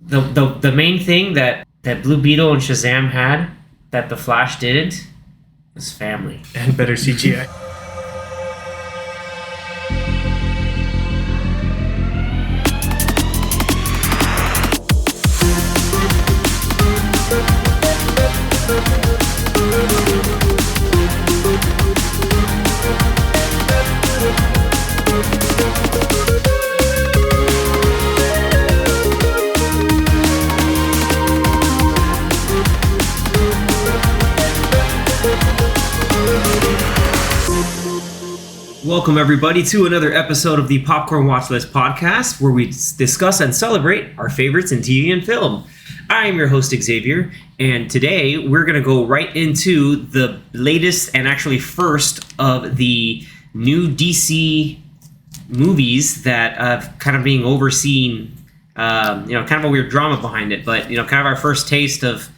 the main thing that Blue Beetle and Shazam had that the Flash didn't was family and better CGI. Welcome, everybody, to another episode of the Popcorn Watchlist podcast, where we discuss and celebrate our favorites in TV and film. I am your host, Xavier, and today we're going to go right into the latest and actually first of the new DC movies that kind of being overseen, kind of a weird drama behind it, but, kind of our first taste of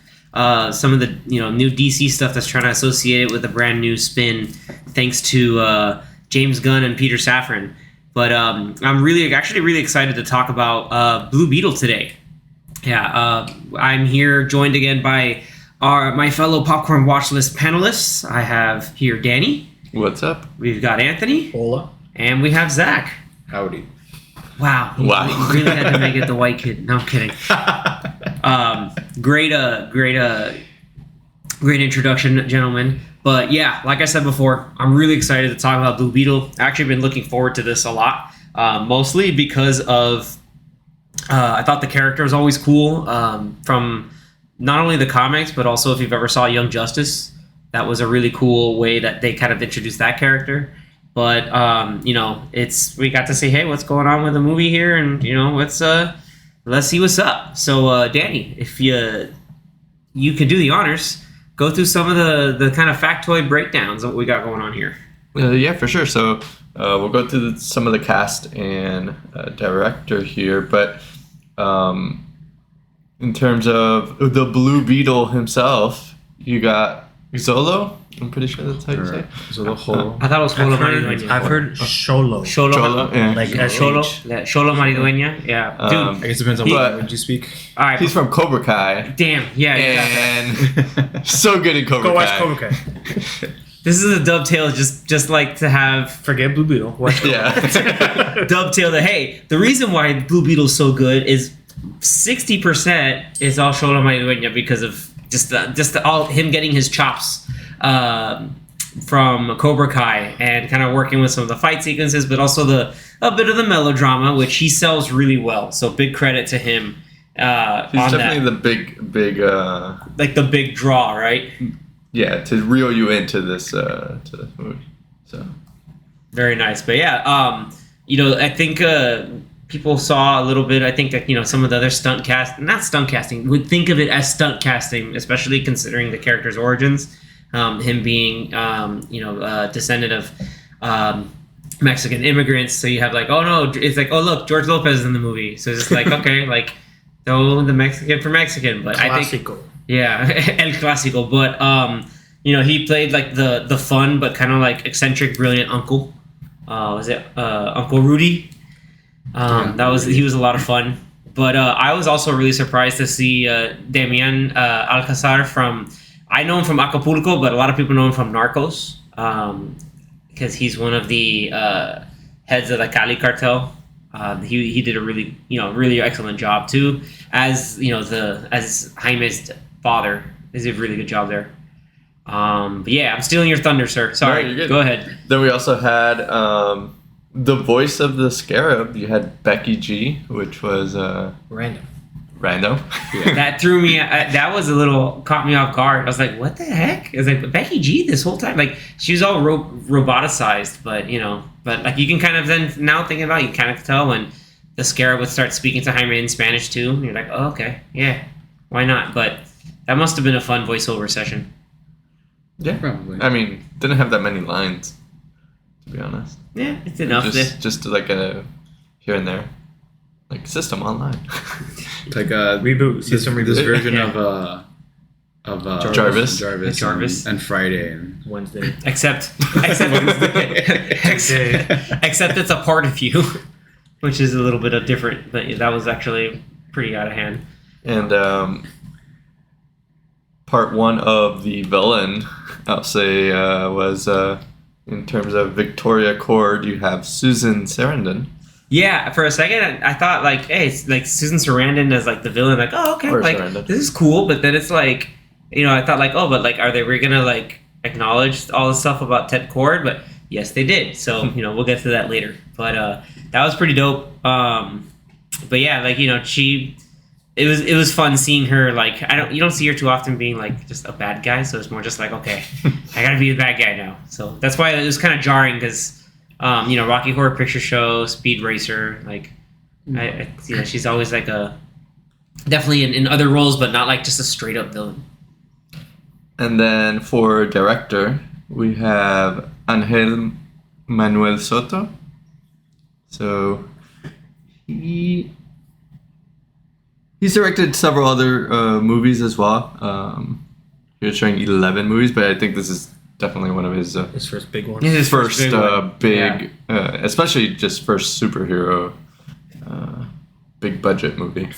some of the, new DC stuff that's trying to associate it with a brand new spin, thanks to James Gunn and Peter Safran. But I'm really excited to talk about Blue Beetle today. Yeah, I'm here joined again by my fellow Popcorn Watchlist panelists. I have here Danny. What's up? We've got Anthony. Hola. And we have Zach. Howdy. Wow. You really had to make it the white kid. No, I'm kidding. Great introduction, gentlemen. But yeah, like I said before, I'm really excited to talk about Blue Beetle. I've actually been looking forward to this a lot, mostly because of I thought the character was always cool from not only the comics, but also if you've ever saw Young Justice, that was a really cool way that they kind of introduced that character. But we got to say, hey, what's going on with the movie here, and let's see what's up. So Danny, if you could do the honors. Go through some of the kind of factoid breakdowns of what we got going on here. Yeah, for sure. So we'll go through some of the cast and director here. But in terms of the Blue Beetle himself, you got Xolo. I'm pretty sure that's how you say it. Xolo. I thought it was Xolo Maridueña. I've heard Xolo. Xolo, yeah. Like Xolo Maridueña. Yeah. Dude, I guess it depends on what language you speak. All right. He's from Cobra Kai. Damn. Yeah. And so good in Cobra Kai. Go watch Cobra Kai. This is a dovetail, just like to have... Forget Blue Beetle. Watch Yeah. Dovetail that, hey, the reason why Blue Beetle's so good is 60% is all Xolo Maridueña because of just all him getting his chops from Cobra Kai and kind of working with some of the fight sequences, but also a bit of the melodrama, which he sells really well. So big credit to him. He's definitely the big like the big draw, right? Yeah, to reel you into this to this movie. So very nice. But yeah, I think people saw a little bit. I think that some of the other not stunt casting, would think of it as stunt casting, especially considering the character's origins. Him being, descendant of Mexican immigrants. So you have like, oh no, it's like, oh look, George Lopez is in the movie. So it's just like, okay, like, throw the Mexican for Mexican. But Classico. I think, yeah, El Clásico. But he played like the fun but kind of like eccentric, brilliant uncle. Was it Uncle Rudy? He was a lot of fun. But I was also really surprised to see Damian Alcázar from. I know him from Acapulco, but a lot of people know him from Narcos because he's one of the heads of the Cali cartel. He did a really excellent job too, as as Jaime's father. He did a really good job there. But yeah, I'm stealing your thunder, sir. Sorry, no, you're good. Go ahead. Then we also had the voice of the Scarab. You had Becky G, which was Random. Yeah. That threw me. That was caught me off guard. I was like, "What the heck?" I was like, "Becky G this whole time." Like she was all roboticized, but like you can kind of then now thinking about it, you kind of tell when the Scarab would start speaking to Jaime in Spanish too. And you're like, "Oh, okay, yeah, why not?" But that must have been a fun voiceover session. Yeah, probably. I mean, didn't have that many lines, to be honest. Yeah, it's enough. Just like a here and there. Like System Online. Like a reboot. System reboot. This version of Jarvis and Friday and Wednesday. Except it's a part of you, which is a little bit of different. But that was actually pretty out of hand. And part one of the villain, I'll say, was in terms of Victoria Cord, you have Susan Sarandon. Yeah, for a second I thought like, hey, it's like Susan Sarandon as like the villain, like, oh, okay, Or like Sarandon. this is cool. But then it's like, I thought like, oh, but like, are they gonna like acknowledge all the stuff about Ted Cord? But yes, they did. So we'll get to that later. But that was pretty dope. But yeah, like it was fun seeing her. Like you don't see her too often being like just a bad guy. So it's more just like, okay, I gotta be the bad guy now. So that's why it was kind of jarring because Rocky Horror Picture Show, Speed Racer, like she's always like definitely in other roles, but not like just a straight up villain. And then for director, we have Angel Manuel Soto. So he's directed several other movies as well. He was showing 11 movies, but I think this is definitely one of his first big one. His first big, especially just first superhero big budget movie.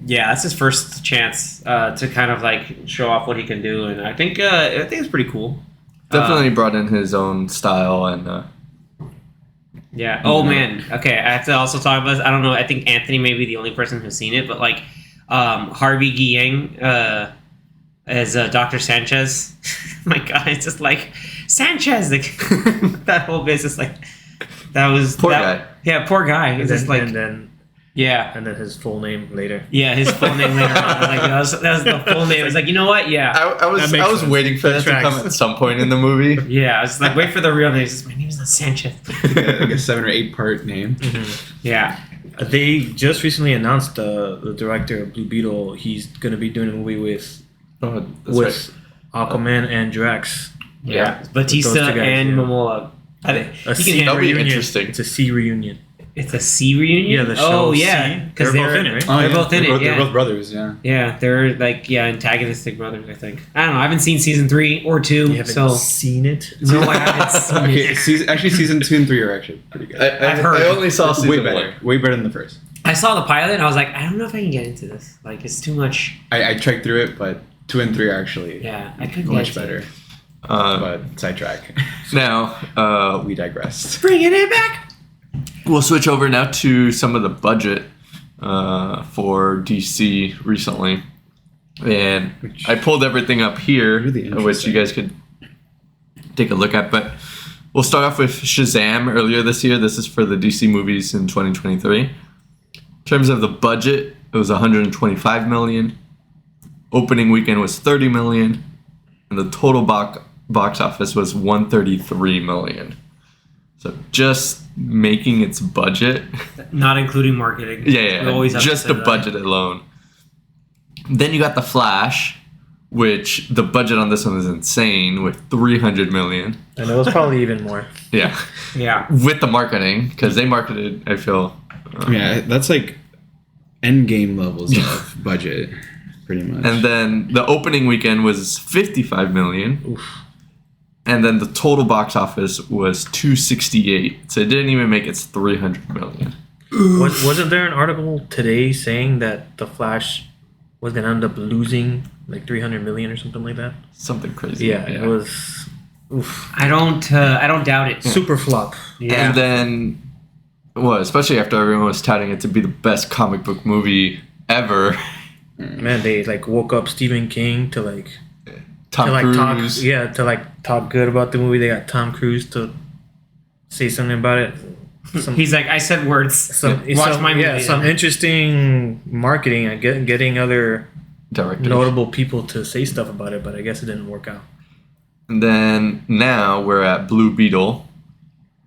Yeah, that's his first chance to kind of like show off what he can do, and I think it's pretty cool. Definitely brought in his own style and. Yeah. Oh man. Okay. I have to also talk about this. I don't know. I think Anthony may be the only person who's seen it, but like Harvey Guillen as Dr. Sanchez. My God, it's just like Sanchez. Like, that whole bit is just like that was poor guy. Yeah, poor guy. It's just like and then his full name later. Yeah, his full name later on. Like that was the full name. It's like, you know what? Yeah. I was waiting for that to come at some point in the movie. Yeah, I was like, wait for the real name. It's just, my name is not Sanchez. Like a 7 or 8 part name. Mm-hmm. Yeah. They just recently announced the director of Blue Beetle. He's going to be doing a movie with Aquaman and Drax. Yeah, Batista and Momoa. That'll be interesting. It's a C reunion. It's a C reunion? Yeah, the show. Oh, yeah. Because they're both in it, right? They're both in it, They're both brothers, yeah. Yeah, they're like, antagonistic brothers, I think. I don't know. I haven't seen season 3 or 2. You haven't seen it? No, I haven't seen it. Actually, season 2 and 3 are actually pretty good. I've heard. I only saw season way better. 1. Way better than the first. I saw the pilot and I was like, I don't know if I can get into this. Like, it's too much. I trekked through it, but 2 and 3 are actually I couldn't much get better. it. But sidetrack. Now, we digress. Bringing it back. We'll switch over now to some of the budget for DC recently. And I pulled everything up here, which you guys could take a look at. But we'll start off with Shazam earlier this year. This is for the DC movies in 2023. In terms of the budget, it was $125 million. Opening weekend was $30 million. And the total box office was $133 million. So just making its budget. Not including marketing. Yeah. Just the budget alone. Then you got The Flash, which the budget on this one is insane with $300 million. And it was probably even more. Yeah. Yeah. With the marketing, because they marketed, I feel. Yeah, that's like endgame levels of budget, pretty much. And then the opening weekend was $55 million. Oof. And then the total box office was $268. So it didn't even make its $300 million. Wasn't there an article today saying that The Flash was going to end up losing like $300 million or something like that? Something crazy. Yeah. It was. Oof. I don't doubt it. Super flop. Yeah. And then, especially after everyone was touting it to be the best comic book movie ever. Man, they like woke up Stephen King to like. Tom Cruise. Talk good about the movie. They got Tom Cruise to say something about it. He's like, I said words. Watch my movie. Yeah, some interesting marketing and getting other directors, notable people to say stuff about it, but I guess it didn't work out. And then now we're at Blue Beetle,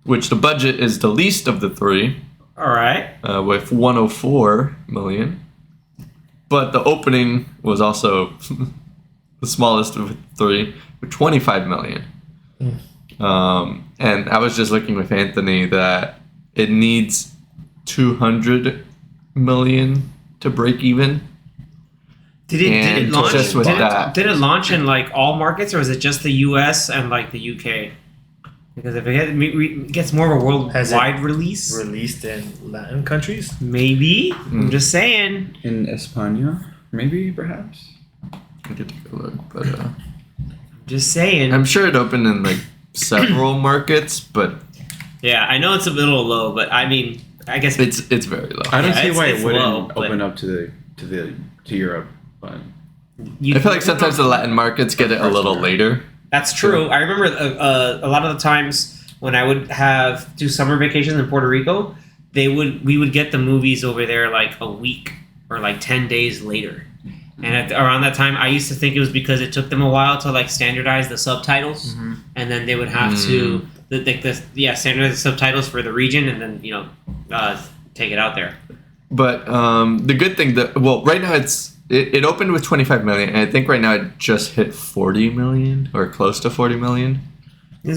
which the budget is the least of the three. All right. With $104 million. But the opening was also the smallest of the three, with $25 million. And I was just looking with Anthony that it needs $200 million to break even. Did it launch? Just with that, did it launch in like all markets, or was it just the U.S. and like the U.K.? Because if it gets more of a worldwide release, released in Latin countries, maybe. I'm just saying. In España, maybe, perhaps. I could take a look, but Just saying. I'm sure it opened in like several markets, but yeah, I know it's a little low, but I mean, I guess it's very low. I don't see why it's it wouldn't low, open up to Europe, but I feel like sometimes the Latin markets get it a little later. That's true. I remember a lot of the times when I would do summer vacations in Puerto Rico, we would get the movies over there like a week or like 10 days later. And around that time, I used to think it was because it took them a while to like standardize the subtitles, and then they would have to standardize the subtitles for the region, and then take it out there. But the good thing right now it opened with 25 million, and I think right now it just hit 40 million or close to 40 million. This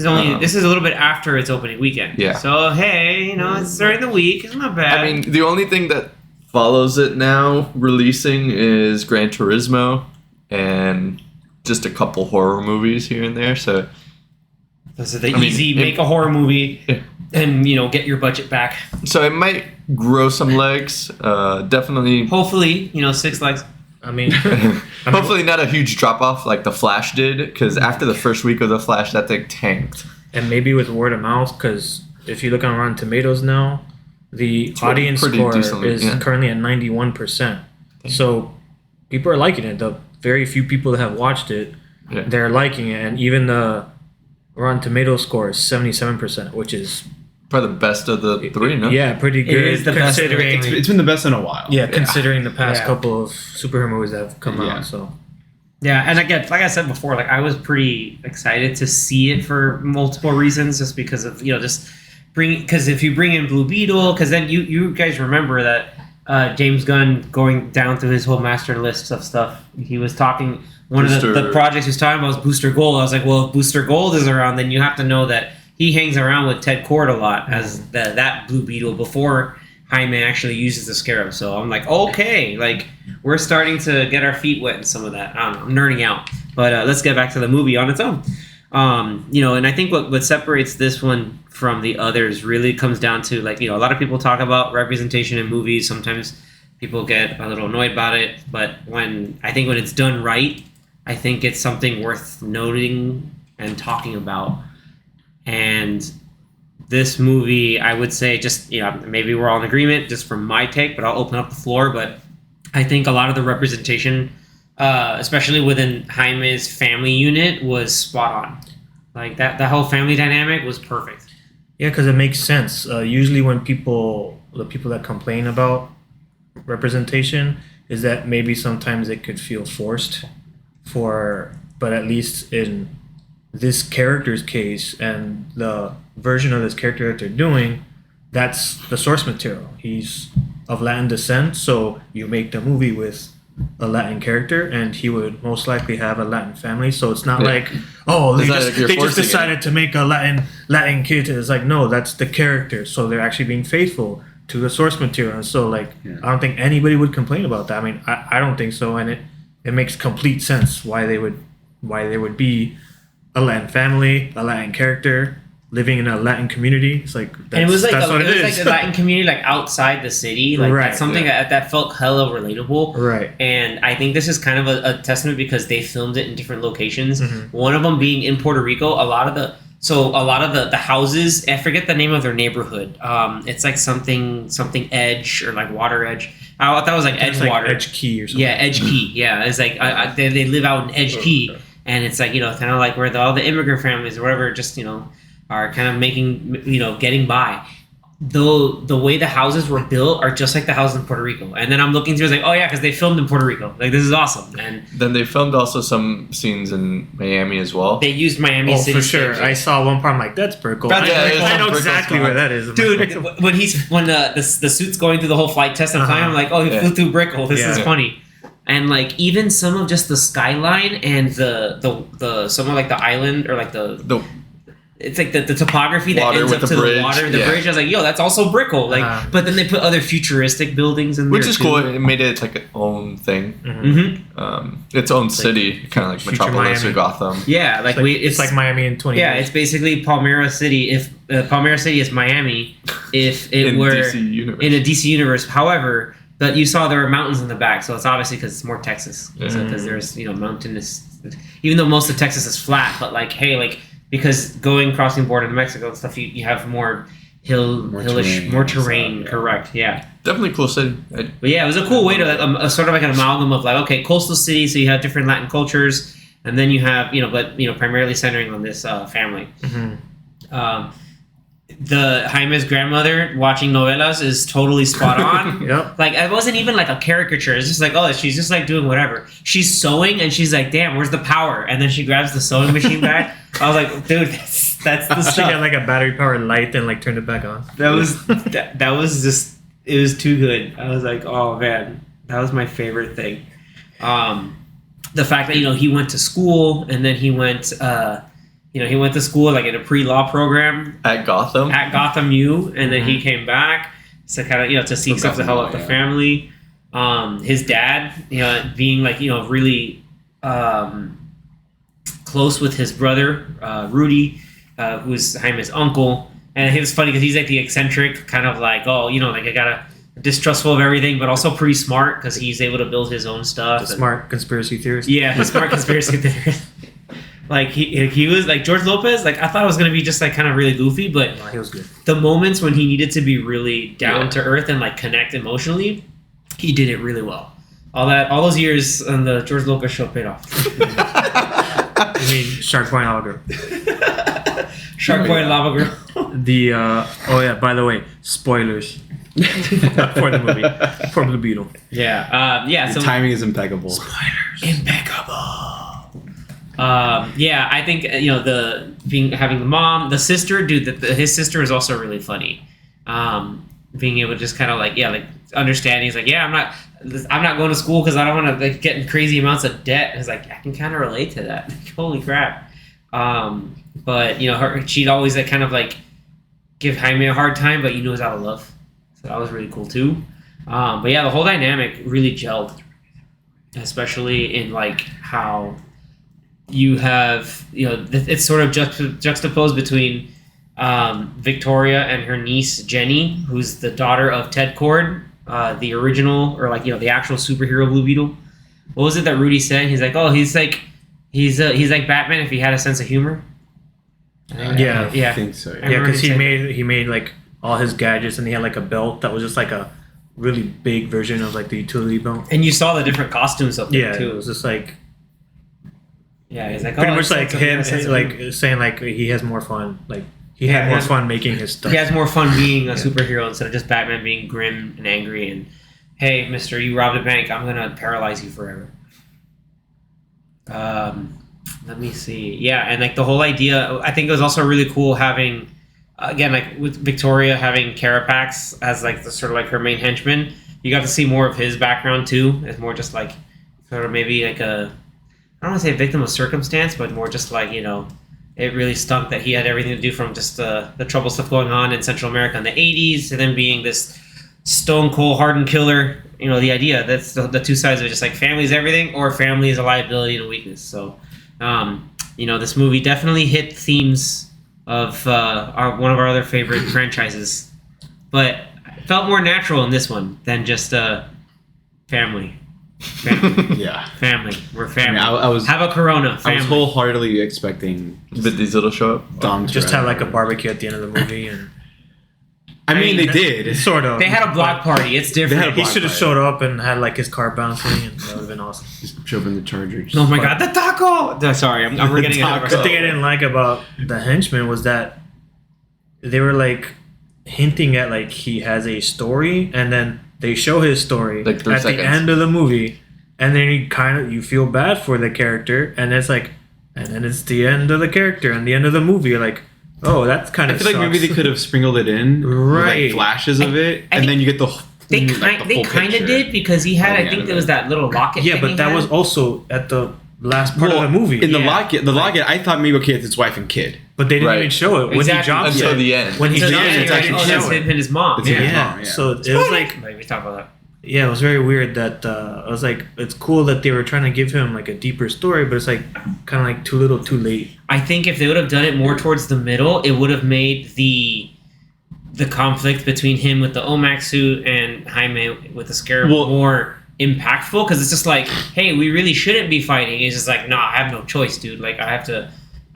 is a little bit after its opening weekend. Yeah. So hey, it's during the week. It's not bad. I mean, the only thing that follows it now releasing is Gran Turismo and just a couple horror movies here and there. So this is make a horror movie and get your budget back. So it might grow some legs. Definitely. Hopefully, 6 legs. I mean, hopefully not a huge drop off like The Flash did, because after the first week of The Flash, that thing tanked. And maybe with word of mouth, because if you look on Rotten Tomatoes now, the audience score is currently at 91%. So people are liking it. The very few people that have watched it, they're liking it. And even the Rotten Tomatoes score is 77%, which is probably the best of the three, no? Yeah, pretty good. It is the best. It's been the best in a while. Yeah, considering the past couple of superhero movies that have come out. So yeah, and again, like I said before, like I was pretty excited to see it for multiple reasons, just because of because if you bring in Blue Beetle, because then you guys remember that James Gunn going down through his whole master list of stuff. He was talking, one of the projects he was talking about was Booster Gold. I was like, well, if Booster Gold is around, then you have to know that he hangs around with Ted Kord a lot as that Blue Beetle before Jaime actually uses the Scarab. So I'm like, okay, like we're starting to get our feet wet in some of that. I don't know, I'm nerding out. But let's get back to the movie on its own. And I think what separates this one from the others really comes down to a lot of people talk about representation in movies. Sometimes people get a little annoyed about it, but when it's done right, I think it's something worth noting and talking about. And this movie, I would say, just maybe we're all in agreement just from my take, but I'll open up the floor. But I think a lot of the representation, especially within Jaime's family unit, was spot on. Like that whole family dynamic was perfect. Yeah, because it makes sense. Usually when the people that complain about representation is that maybe sometimes it could feel forced but at least in this character's case and the version of this character that they're doing, that's the source material. He's of Latin descent, so you make the movie with a Latin character, and he would most likely have a Latin family. So it's not they just decided to make a Latin kid. It's like, no, that's the character. So they're actually being faithful to the source material. And so I don't think anybody would complain about that. I mean, I don't think so, and it makes complete sense why they would be a Latin family, a Latin character, living in a Latin community. It's like that's, and it was like that's what it is. Like the Latin community, like outside the city, like that's something that felt hella relatable. Right. And I think this is kind of a testament because they filmed it in different locations. Mm-hmm. One of them being in Puerto Rico. A lot of the houses, I forget the name of their neighborhood. It's like something Edge or like Water Edge. I thought it was like Edgewater. Like Edge Key or something. Yeah, Edge Key. Yeah, it's like they live out in Edge Key. Okay. And it's like, kind of like where all the immigrant families or whatever just, are kind of making, getting by. Though the way the houses were built are just like the houses in Puerto Rico. And then I'm looking through, it's like, oh yeah, because they filmed in Puerto Rico. Like, this is awesome. And then they filmed also some scenes in Miami as well. They used Miami City. Oh, for sure. I saw one part, I'm like, that's Brickell. I know exactly where that is. Dude, when the suit's going through the whole flight test and flying, I'm like, oh, he flew through Brickell. This is funny. And like even some of just the skyline and the some of like the island or like it's like the topography that Water ends with up the to bridge, the water. The yeah. bridge, I was like, yo, that's also Brickell. Like, but then they put other futuristic buildings in there, which is too. cool. It made it like its own thing, its own city, kind of like future Metropolis Miami. or Gotham. Yeah, like It's like Miami in 20 Yeah, years. it's basically Palmyra City. If Palmyra City is Miami, if it In were DC universe. in a DC universe. However, but you saw there were mountains in the back, so it's obviously because it's more Texas. Because there's mountainous, even though most of Texas is flat, but like hey, like because crossing border to Mexico and stuff, you have more hillish, more terrain. Stuff, yeah. Correct, yeah. Definitely cool city. But yeah, it was a cool way to like sort of like an amalgam of like okay, coastal city, so you have different Latin cultures, and then you have primarily centering on this family. The Jaime's grandmother watching novelas is totally spot on. Yep. Like it wasn't even like a caricature. It's just like, oh, she's just like doing whatever. She's sewing and she's like, damn, where's the power? And then she grabs the sewing machine back. I was like, dude, that's the She stuff. got like a battery powered light and like turned it back on. That was just it was too good. I was like, oh man, that was my favorite thing. The fact that he went to school and then he went he went to school like in a pre-law program At Gotham U, and then he came back to kind of to seek stuff to help out the family. His dad, being like really close with his brother Rudy, who's Jaime's uncle, and it was funny because he's like the eccentric kind of like like I gotta distrustful of everything, but also pretty smart because he's able to build his own stuff. The smart conspiracy theorist. Yeah, the smart conspiracy theorist. Like he was like George Lopez. Like I thought it was gonna be just like kind of really goofy, but No, he was good. the moments when he needed to be really down to earth and like connect emotionally, he did it really well. All those years on the George Lopez show paid off. I mean, Shark Boy and Lava Girl. Shark Boy and Lava Girl. The by the way, spoilers for the movie for Blue Beetle. Yeah, The timing is impeccable. impeccable. I think having the mom, the sister, dude. His sister is also really funny. Being able to just kind of like understanding. He's like, yeah, I'm not going to school because I don't want to like get in crazy amounts of debt. It's like I can kind of relate to that. Holy crap! But she'd always like kind of like give Jaime a hard time, but it was out of love. So that was really cool too. But yeah, the whole dynamic really gelled, especially in like how you have it's sort of juxtaposed between Victoria and her niece Jenny, who's the daughter of Ted Kord, the original or like the actual superhero Blue Beetle. What was it that Rudy said? He's like, oh, he's like Batman if he had a sense of humor. Yeah. I think so. Yeah, because he made like all his gadgets, and he had like a belt that was just like a really big version of like the utility belt. And you saw the different costumes up there too. It was just like he's like pretty much like him like saying like he has more fun. Like he had more fun making his stuff. He has more fun being a superhero instead of just Batman being grim and angry and hey, mister, you robbed a bank, I'm gonna paralyze you forever. Let me see. Yeah, and like the whole idea, I think it was also really cool having, again, like with Victoria having Carapax as like the sort of like her main henchman. You got to see more of his background too. It's more just like sort of maybe like I don't want to say victim of circumstance, but more just like it really stunk that he had everything to do from just the trouble stuff going on in Central America in the 80s to then being this stone cold hardened killer. The idea that's the two sides of it, just like family is everything or family is a liability and a weakness. So this movie definitely hit themes of one of our other favorite franchises, but it felt more natural in this one than just family. Yeah, family. We're family. I was have a Corona. Family. I was wholeheartedly expecting Vin Diesel to show up. Dom just Toretto. have like a barbecue at the end of the movie, and I mean, they did. Sort of. They had a block party. It's different. He should have showed up and had like his car bouncing, and that would have been awesome. Just drove in the Charger. Oh my god, the taco! Sorry, I'm forgetting it. The thing I didn't like about the henchman was that they were like hinting at like he has a story, and then they show his story Like 3 at seconds. the end of the movie, and then you feel bad for the character, and it's like, and then it's the end of the character and the end of the movie. You're like, oh, that's kind I of. feel like maybe they could have sprinkled it in, with, Right. like flashes of it, I and think then you get the. They like, the kind full of picture. did because he had, By the I end think of there it. was that little locket. Yeah, thing but he that had. was also at the last part of the movie. In the locket, I thought maybe it's his wife and kid. But they didn't even show it. When he drops until the end. When he drops it, it's actually him and his mom. It's his mom, yeah. So it was like... Maybe talk about that. Yeah, it was very weird that I was like, it's cool that they were trying to give him like a deeper story, but it's like kind of like too little, too late. I think if they would have done it more towards the middle, it would have made the conflict between him with the OMAC suit and Jaime with the Scarab more impactful, because it's just like, hey, we really shouldn't be fighting. It's just like, I have no choice, dude. Like I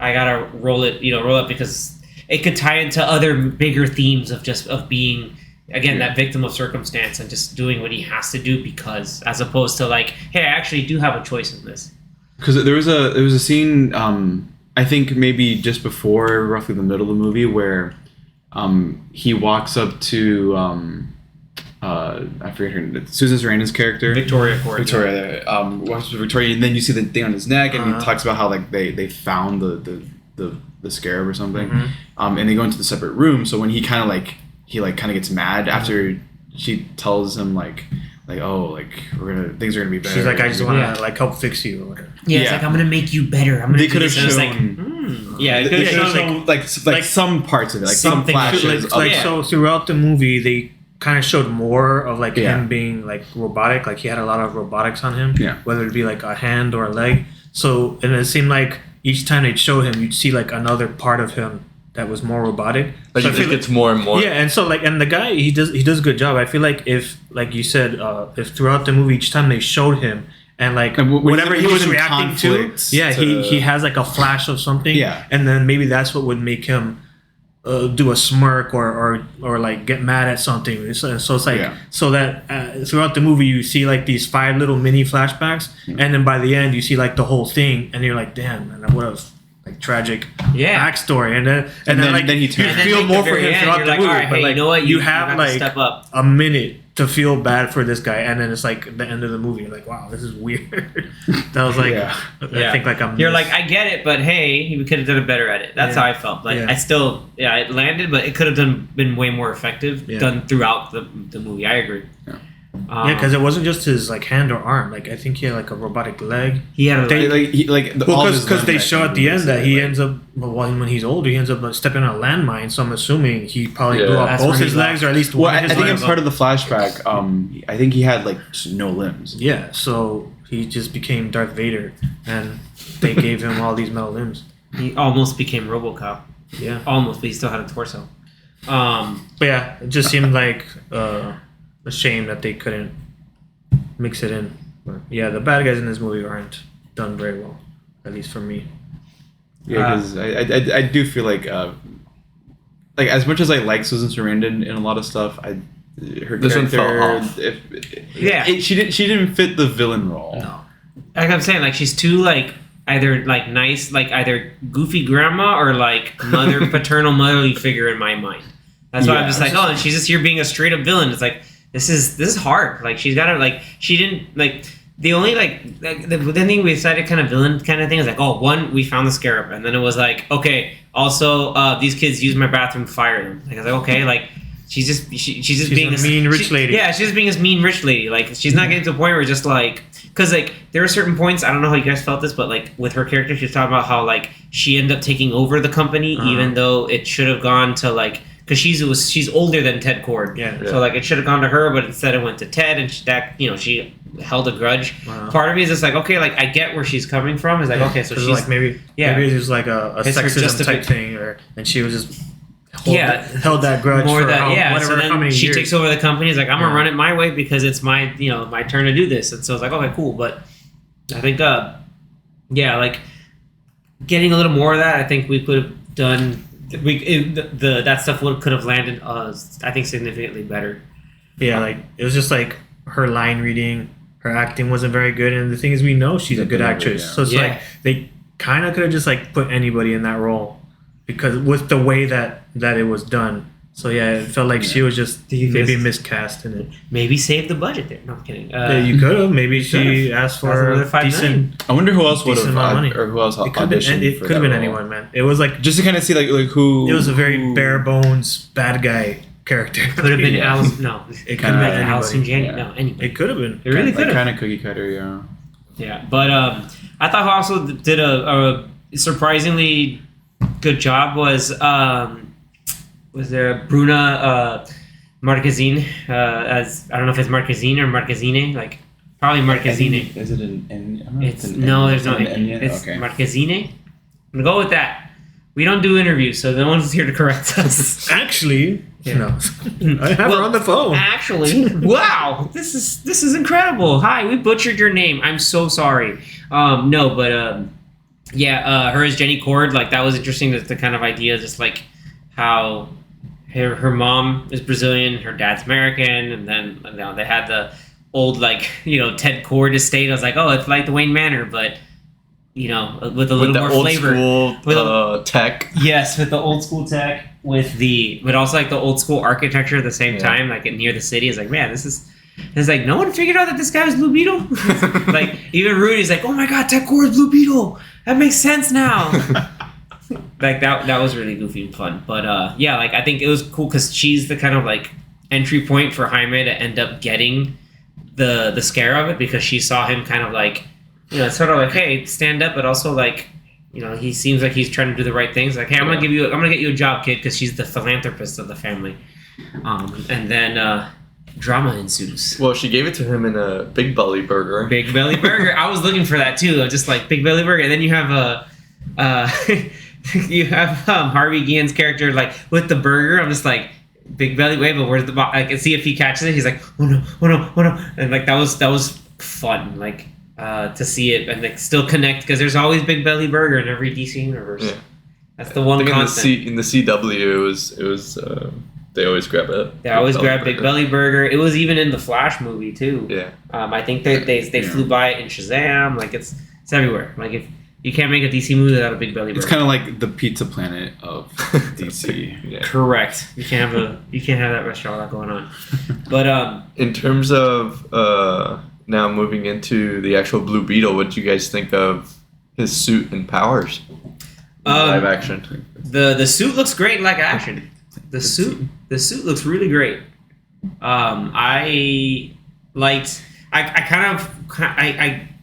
gotta roll up, because it could tie into other bigger themes of being, again, that victim of circumstance and just doing what he has to do because, as opposed to like, hey, I actually do have a choice in this. Because there was a scene, I think maybe just before roughly the middle of the movie, where he walks up to I forget her name, Susan Sarandon's character, Victoria, walks up to Victoria, and then you see the thing on his neck, and he talks about how like they found the scarab or something, and they go into the separate room. So when he kind of gets mad after she tells him like things are gonna be better. She's like, I just want to like help fix you or whatever. Yeah, it's like, I'm gonna make you better. They could have shown, they could have shown like some parts of it, like some flashes. So throughout the movie, they kind of showed more of like him being like robotic. Like he had a lot of robotics on him, whether it be like a hand or a leg. So and it seemed like each time they'd show him, you'd see like another part of him that was more robotic. Like so it just gets more and more. Yeah, and so like, and the guy he does a good job. I feel like if, like you said, if throughout the movie each time they showed him and like whatever he was reacting to, he has like a flash of something. Yeah, and then maybe that's what would make him do a smirk or like get mad at something. So it's like so that throughout the movie you see like these 5 little mini flashbacks, and then by the end you see like the whole thing, and you're like, damn, man, what a like tragic backstory, and then you feel more for him throughout the movie. Right, but like, you know what, you have like step up a minute to feel bad for this guy, and then it's like the end of the movie. You're like, wow, this is weird. That was like, I think like you're like, I get it, but hey, we could have done it better at it. That's how I felt. Like I still, it landed, but it could have been way more effective done throughout the movie. I agree. Because it wasn't just his like hand or arm. Like I think he had like a robotic leg. He had because they show at the end that he ends up when he's older, he ends up stepping on a landmine. So I'm assuming he probably blew up both his legs, or at least one of his legs. I think in part of the flashback, I think he had like just no limbs. Yeah, so he just became Darth Vader, and they gave him all these metal limbs. He almost became RoboCop. Yeah, almost, but he still had a torso. But yeah, it just seemed like a shame that they couldn't mix it in. But yeah, the bad guys in this movie aren't done very well, at least for me. Yeah, because I do feel like as much as I like Susan Sarandon in a lot of stuff, her this character, she didn't fit the villain role. No, like I'm saying, like she's too like either like nice, like either goofy grandma or like paternal motherly figure in my mind. That's why I'm just like, and she's just here being a straight up villain. It's like, this is hard. Like she's got to like, she didn't like the only like the thing we decided kind of villain kind of thing is like, one, we found the scarab, and then it was like, okay, also these kids use my bathroom, fire them. Like I was like, okay, like she's just being a mean rich lady. Yeah, she's just being this mean rich lady. Like she's not getting to a point where just like, because like there are certain points, I don't know how you guys felt this, but like with her character, she's talking about how like she ended up taking over the company, even though it should have gone to like. Because she's older than Ted Cord, so like it should have gone to her, but instead it went to Ted, and she held a grudge. Wow. Part of me is just like, okay, like I get where she's coming from. Is like, okay, so she's like maybe it was like a sexism type thing, and she was just held that grudge more for whatever. So then how she takes over the company. Is like, I'm gonna run it my way because it's my my turn to do this, and so it's like, okay, cool. But I think like getting a little more of that, I think we could have done. That stuff could have landed, I think, significantly better. Yeah, like it was just like her line reading, her acting wasn't very good, and the thing is, we know she's a good actress, so it's like they kind of could have just like put anybody in that role because with the way that it was done. So yeah, it felt like she was just maybe miscast in it. Maybe save the budget there. No, I'm kidding. You could have. Maybe she asked for a decent. I wonder who else would have or who else auditioned. It could have been anyone, man. It was like just to kind of see like who. It was a very bare bones bad guy character. Could have been Alice. No, it could have been Allison Janney. No, anybody. It could have been. It really could have. Kind of cookie cutter, yeah. Yeah, but I thought who also did a surprisingly good job was there Bruna Marquezine as I don't know if it's Marquezine or Marquezine, like probably Marquezine. Is it an N? There's no N. yet? It's Okay. Marquezine. I'm gonna go with that. We don't do interviews, so no one's here to correct us. Actually, Yeah. I have her on the phone. Actually, wow, this is incredible. Hi, we butchered your name. I'm so sorry. No, but her as Jenny Cord, like that was interesting. The kind of idea, just like how her mom is Brazilian, her dad's American, and then they had the old Ted Cord estate. I was like, oh, it's like the Wayne Manor, but with a little more old flavor. School, tech. Yes, with the old school tech, but also like the old school architecture at the same time, like near the city. It's like, man, it's like no one figured out that this guy was Blue Beetle. Like even Rudy's like, oh my god, Tech Core's Blue Beetle. That makes sense now. Like that was really goofy and fun. But I think it was cool because she's the kind of like entry point for Jaime to end up getting the scare of it, because she saw him kind of like, it's sort of like, hey, stand up, but also like, he seems like he's trying to do the right things. Like, hey, I'm gonna get you a job, kid, because she's the philanthropist of the family. And then drama ensues. Well, she gave it to him in a Big Belly burger. Big Belly Burger. I was looking for that too. Just like Big Belly Burger, and then you have Harvey Guillen's character like with the burger. I'm just like, Big Belly, wait, but where's the box? I can see if he catches it. He's like, oh no, and like that was fun. Like. To see it and like still connect, because there's always Big Belly Burger in every DC universe. Yeah. That's the one constant. In the CW, it was they always grab it. They always grab Big Belly Burger. It was even in the Flash movie too. Yeah. I think they flew by it in Shazam. Like it's everywhere. Like if you can't make a DC movie without a Big Belly Burger. It's kind of like the Pizza Planet of DC. Yeah. Correct. You can't have that restaurant going on. But in terms of now moving into the actual Blue Beetle, what do you guys think of his suit and powers? Live action. The suit looks great in live action. The suit looks really great. I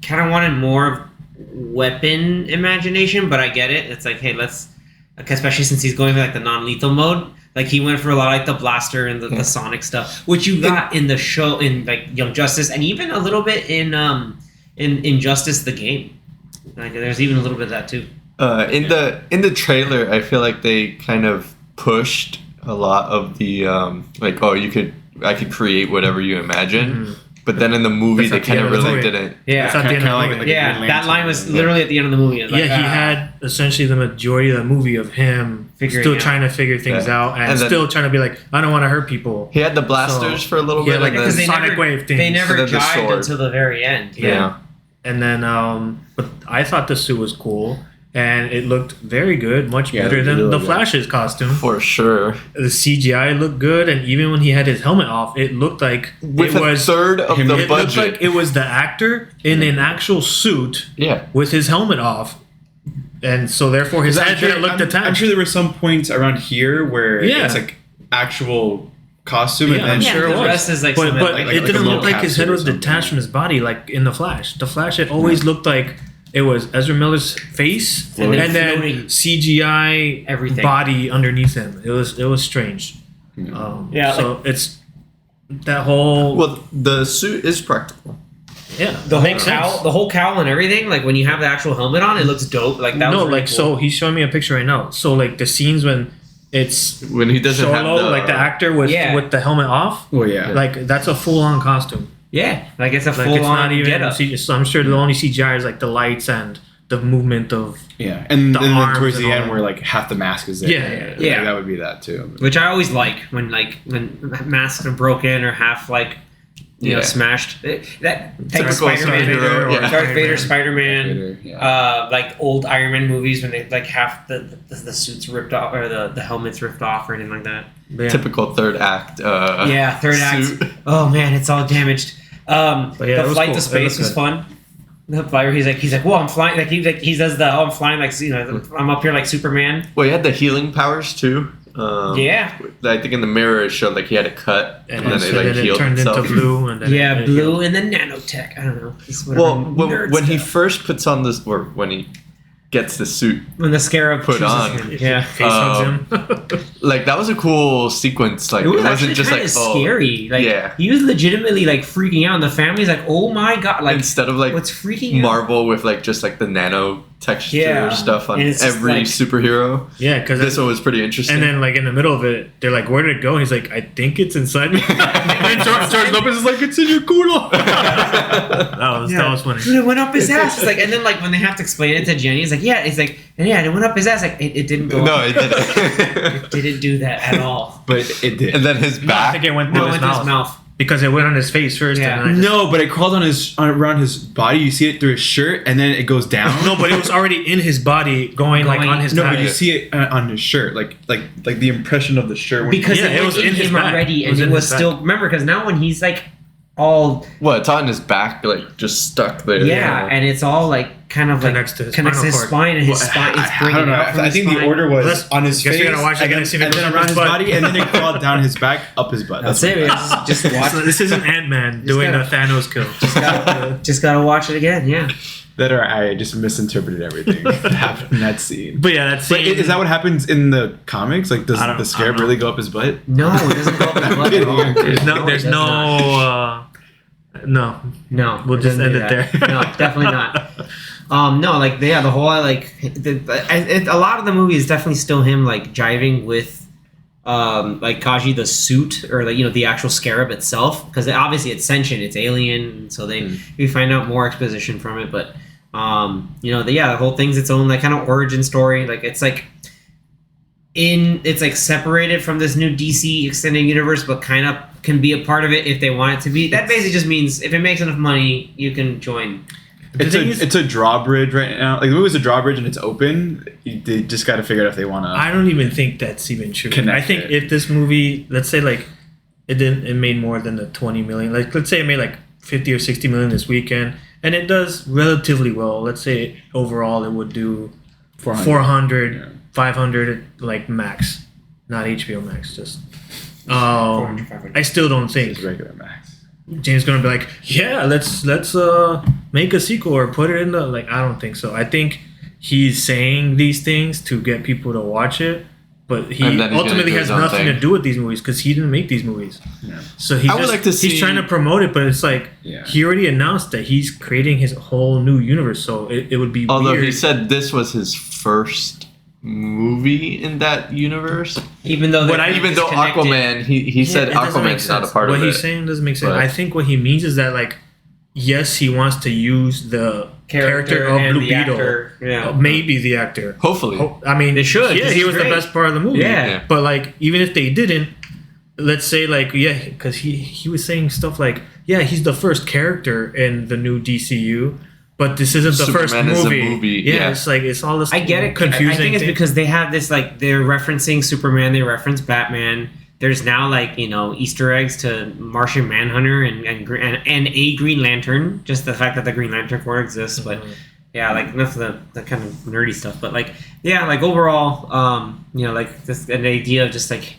kind of wanted more of weapon imagination, but I get it. It's like, hey, especially since he's going for like the non-lethal mode. Like he went for a lot of like the blaster and the Sonic stuff, which you got in the show in like Young Justice, and even a little bit in Injustice the game. Like there's even a little bit of that too. In the trailer, I feel like they kind of pushed a lot of the I could create whatever you imagine. Mm-hmm. But then in the movie, they kind of really didn't. Yeah, that line was literally at the end of the movie. Like, he had essentially the majority of the movie of him trying to figure things out and still trying to be like, I don't want to hurt people. He had the blasters for a little bit, like and the Sonic Wave things. They never jived until the very end. Yeah. And then, but I thought the suit was cool. And it looked very good, much better than the Flash's costume. For sure. The CGI looked good, and even when he had his helmet off, it looked like it was a third of the budget. Looked like it was the actor in an actual suit with his helmet off. And so therefore his head didn't look detached. I'm sure there were some points around here where it's like actual costume, and then sure the rest is like but it didn't look like his head was detached from his body like in the Flash. The Flash, it always looked like it was Ezra Miller's face and then CGI everything body underneath him. It was strange. So it's that whole. Well, the suit is practical. Yeah, the whole cowl and everything. Like when you have the actual helmet on, it looks dope. Like that. Was really cool. So he's showing me a picture right now. So like the scenes when he doesn't Xolo, have like the actor with the helmet off. Oh yeah, like that's a full on costume. Yeah, like it's a full on get-up. So I'm sure the only CGI is like the lights and the movement of and then towards the end where like half the mask is there. Yeah. That would be that too. Which I always like when masks are broken or half smashed. That type of Spider-Man, Darth Vader, Spider-Man, like old Iron Man movies when they like half the suits ripped off or the helmets ripped off or anything like that. Yeah. Typical third act. Third act. Oh man, it's all damaged. The flight to space was fun. The flyer, he's like, well, I'm flying. Like he does the, I'm flying like I'm up here like Superman. Well, he had the healing powers too. Yeah. I think in the mirror it showed like he had a cut, and then so it like then it healed turned itself. into blue, and then Yeah, it blue healed. and then nanotech. I don't know. It's Well, whatever nerd when he stuff. first puts on this, or when he gets the suit, when the scarab put chooses on. him. Yeah. Face hugs him. like that was a cool sequence. Like It was wasn't actually just kind like of scary. Like yeah. he was legitimately like freaking out, and the family's like, "Oh my god!" Like instead of like what's freaking out? Marvel with like just like the nano texture Yeah. stuff on And it's just, every like- superhero. Yeah, because This one was pretty interesting. and then like in the middle of it, they're like, "Where did it go?" He's like, "I think it's inside me." and George Lopez is like, "It's in your culo." that was funny. Dude, it went up his ass. It's like, and then like when they have to explain it to Jenny, it's like, yeah, it's like, and yeah, it went up his ass. Like it didn't go. no, up. it didn't. It didn't do that at all. But it did. and then his No, I back. think it went No, through it his went to his mouth mouth. because it went on his face first. Yeah. And then I just- No, but it crawled around his body. You see it through his shirt, and then it goes down. no, but it was already in his body, going like Going- on his No, back. but you see it on his shirt, like the impression of the shirt. When Because Yeah, it it was was in in his him back. already, It and was it in was his back. still. Remember, because now when he's like all What? It's on his back, like just stuck there. yeah, and it's all like kind of Connects to like his connects to his spinal spine, and his Well, spine. It's I bringing don't know. it out from I his think the spine. order was Let's- on his guess we face, gotta watch it and again then, and see if it and goes then up around his his butt. body, and then it crawled down his back, up his butt. That's it. Just watch So this isn't Ant-Man doing gotta- the Thanos kill. Just gotta watch it again. Yeah. That or I just misinterpreted everything that happened in that scene. But yeah, that's But is that what happens in the comics? Like, does I don't- the I scarab don't know. really go up his butt? No, it doesn't go up his butt at all. there's it does no not. no. No, We'll it just doesn't end do it that. there. No, definitely not. No, like yeah, the whole like a lot of the movie is definitely still him like jiving with like Kaji the suit or like the actual scarab itself, because obviously it's sentient, it's alien, so we find out more exposition from it, but the whole thing's its own like kind of origin story. Like it's like it's like separated from this new DC extended universe, but kind of can be a part of it if they want it to be. That basically just means if it makes enough money, you can join. It's a drawbridge right now. Like the movie's a drawbridge and it's open. They just got to figure out if they want to. I don't even think that's even true. Connect I think it. if this movie, let's say like it made more than the 20 million. Like let's say it made like 50 or 60 million this weekend, and it does relatively well. Let's say overall it would do 400, 500 like max, not HBO Max. Just 400, 500. I still don't think It's regular max. James gonna be like, yeah, let's make a sequel or put it in the like. I don't think so. I think he's saying these things to get people to watch it, but he And then he's ultimately gonna do has his own nothing thing. to do with these movies because he didn't make these movies. Yeah. So he's I would like to see- he's trying to promote it, but it's like Yeah. he already announced that he's creating his whole new universe. So it would be Although weird. he said this was his first movie in that universe. Even though Even though Aquaman, he said it doesn't make Aquaman's not a sense. part what of it. he's saying doesn't make sense. But- I think what he means is that like, yes, he wants to use the character of and Blue the Beetle. actor, yeah. Maybe the actor. Hopefully. I mean, They should, Yeah, 'cause he he's was the great. best part of the movie. Yeah. Yeah. But like, even if they didn't, let's say like, yeah, because he was saying stuff like, yeah, he's the first character in the new DCU, but this isn't the first Superman is a movie. movie, Yeah, yeah. it's like it's all this. I get it. Confusing. I think it's thing. because they have this like they're referencing Superman, they reference Batman. There's now like Easter eggs to Martian Manhunter and a Green Lantern. Just the fact that the Green Lantern Corps exists, but yeah, like enough of the kind of nerdy stuff. But like yeah, like overall, like this an idea of just like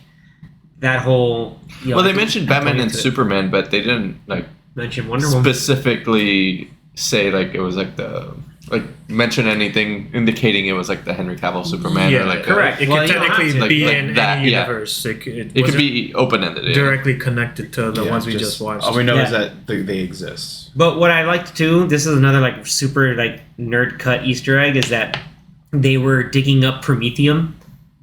that whole. Well, they mentioned Batman and Superman, but they didn't like mention Wonder Woman. specifically say like it was like mention anything indicating it was like the Henry Cavill Superman Yeah, or like correct. It Well, could you don't have technically to. be Like in that, any yeah. universe. It it could wasn't be open ended. Yeah. directly connected to the Yeah, ones we just watched. All we know Yeah. is that they exist. But what I liked too, this is another like super like nerd cut Easter egg, is that they were digging up Promethium,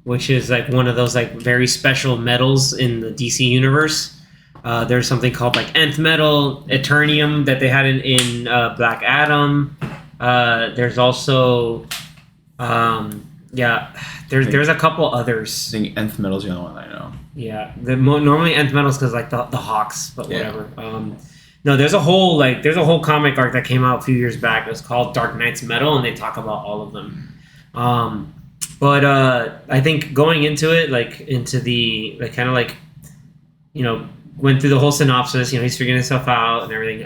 which is like one of those like very special metals in the DC universe. There's something called like nth metal, Eternium, that they had in Black Adam. There's also there's a couple I others. think nth metal's the only one I know. Yeah, normally nth metals because like the Hawks, but Yeah. whatever. No, there's a whole comic arc that came out a few years back. It was called Dark Knight's Metal, and they talk about all of them. But I think going into it, like into the like kind of like, went through the whole synopsis. He's figuring himself out and everything.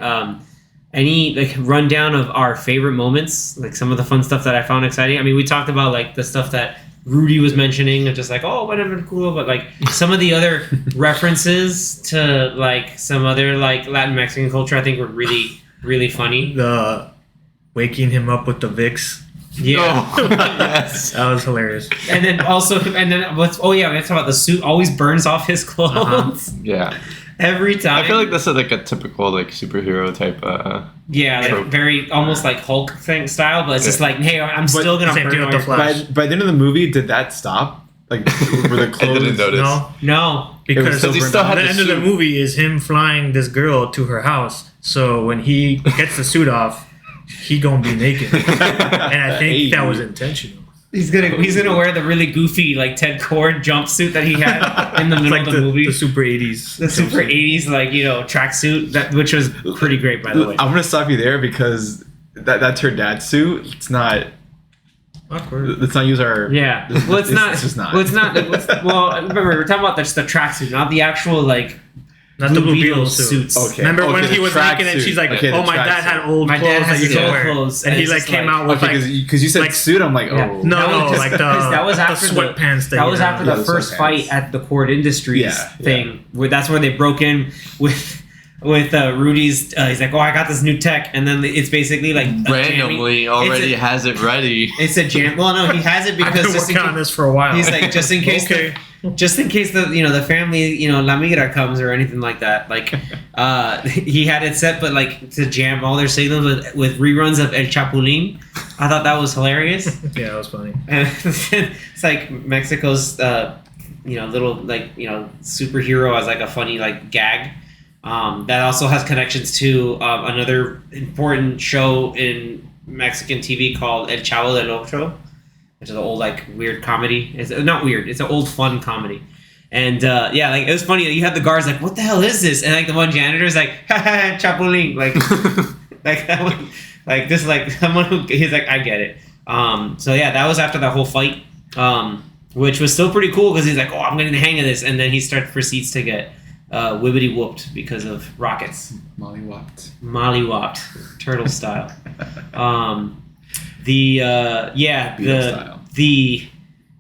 Any like rundown of our favorite moments, like some of the fun stuff that I found exciting. I mean, we talked about like the stuff that Rudy was mentioning, of just like, oh, whatever, cool. But like some of the other references to like some other like Latin Mexican culture, I think were really, really funny. The waking him up with the Vicks. Yeah. Oh, yes. That was hilarious. And then let's talk about the suit always burns off his clothes Yeah. every time. I feel like this is like a typical like superhero type. Yeah, like trope. very almost like Hulk thing style, but it's just like, hey, I'm still gonna same burn thing all with your the Flash. clothes. By the end of the movie, did that stop? Like, were the I didn't clothes? notice. No, Because Because he still had the the end of the suit. movie is him flying this girl to her house. So when he gets the suit off, he gonna be naked, and I think that was intentional. he's gonna wear the really goofy like Ted Cord jumpsuit that he had in the middle Like of the movie. the super 80s. The super 80s, like, tracksuit, which was pretty great, by the way. I'm gonna stop you there because that's her dad's suit. It's not. Awkward. Let's not use our. Yeah. Well, it's not. It's just not. Well, it's not. Well, remember, we're talking about just the tracksuit, not the actual, like, Not the Blue Beetle suit. suits. Okay. Remember when Okay, he the was track naked and suit. she's like, Okay, the "Oh, my track dad suit. had old My clothes dad has that you his can old wear," clothes, and and he it's like just came like- out with Okay, like because you said like- suit, I'm like, oh. Yeah. no, No, like the that was after the sweatpants. That was after Yeah, the the first sweatpants. fight at the Cord Industries Yeah, thing. Where that's where they broke in with Rudy's. He's like, "Oh, I got this new tech," and then it's basically like a Randomly jamming- already It's has it ready. a, it's a jam. Well, no, he has it I've because been just in working on case, this for a while. he's like, just in case Okay. just in case the the family La Migra comes or anything like that. Like he had it set, but like to jam all their signals with reruns of El Chapulín. I thought that was hilarious. Yeah, that was funny. And it's like Mexico's little like superhero as like a funny like gag. That also has connections to another important show in Mexican TV called El Chavo del Ocho, which is an old like weird comedy. It's not weird. It's an old fun comedy. And like it was funny. You had the guards like, "What the hell is this?" And like the one janitor's like, "Ha ha, Chapulín!" Like, like that one, like this, like someone who he's like, "I get it." So yeah, that was after that whole fight, which was still pretty cool because he's like, "Oh, I'm getting the hang of this," and then he proceeds to get wibbity whooped because of rockets. Molly-whopped, turtle style. Beetle style.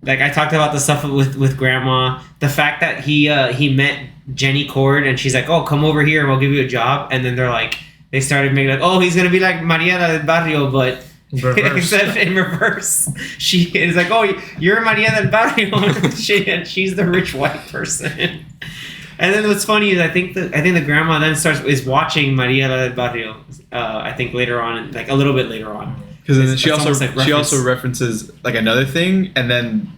Like I talked about the stuff with Grandma. The fact that he met Jenny Cord and she's like, "Oh, come over here and we'll give you a job," and then they started making like, "Oh, he's gonna be like Maria del Barrio," but Reverse. except in reverse. She is like, "Oh, you're Maria del Barrio," and she's the rich white person. And then what's funny is I think the grandma then is watching Maria del Barrio. I think later on, like a little bit later on, Because she It's also almost like she reference. also references like another thing, and then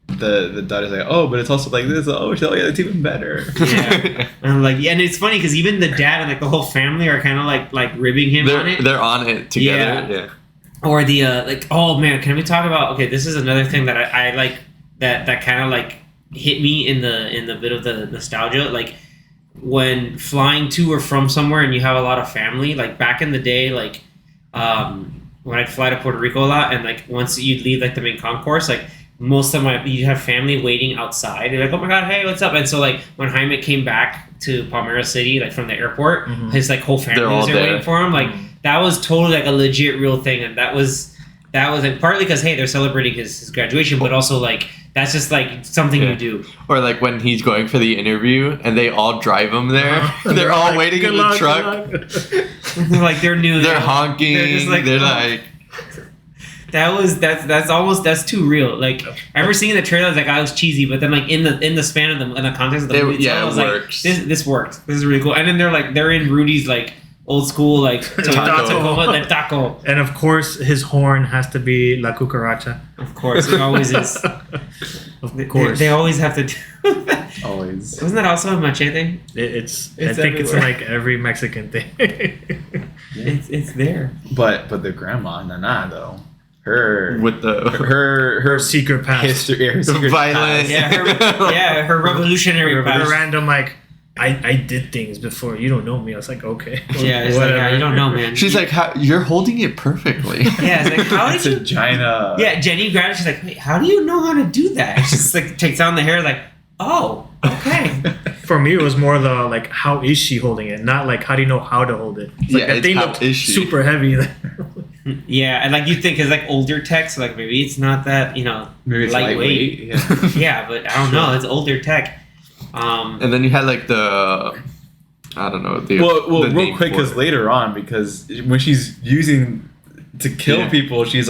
the daughter's like, "Oh, but it's also like this." Oh, yeah, it's even better. Yeah. And I'm like, yeah, and it's funny because even the dad and like the whole family are kind of like ribbing him on it. They're on it together. Yeah. Yeah. Or the like, oh man, can we talk about? Okay, this is another thing that I like that kind of like hit me in the bit of the nostalgia, like when flying to or from somewhere and you have a lot of family. Like back in the day, like when I'd fly to Puerto Rico a lot, and like once you'd leave like the main concourse, like most of you'd have family waiting outside. They're like, "Oh my god, hey, what's up?" And so like when Jaime came back to Palmyra City, like from the airport, his like whole family They're was all there there. waiting for him. Like that was totally like a legit real thing, and that was like partly because hey, they're celebrating his graduation, but also like that's just like something Yeah. you do. Or like when he's going for the interview and they all drive him there. They're all like, waiting "Good in the luck, truck. good luck." Like they're new. They're honking. They're just like, they're oh. like that's too real. Like I remember seeing the trailer, I was like, I was cheesy, but then like in the span of in the context of the movie, yeah, I was it like, works. this worked. This is really cool. And then they're in Rudy's like old school like Taco. taco. And of course, his horn has to be La Cucaracha. Of course, it always is. Of course. They always have to do that. Always. Wasn't that also a machete? It's I It's think it's everywhere. like every Mexican thing. It's there. But the grandma Nana though, her with the her Secret past. history, her the secret violent. Yeah, her revolutionary Her past. random like, I did things before. You don't know me. I was like, okay. Yeah, it's like, yeah, you don't know, man. She's like, you're holding it perfectly. Yeah, it's like, how past. did you? Vagina. Yeah, Jenny grabbed it. She's like, wait, how do you know how to do that? She just like takes down the hair, like, oh, okay. For me, it was more the like, how is she holding it? Not like, how do you know how to hold it? It's like Yeah, that it's thing how looked is she? super heavy. Yeah, and like you think it's like older tech, so like maybe it's not that Maybe it's lightweight. Yeah. Yeah, but I don't know. It's older tech. And then you had like the, I don't know. Well, the real name quick, for because it. later on, because when she's using to kill people, she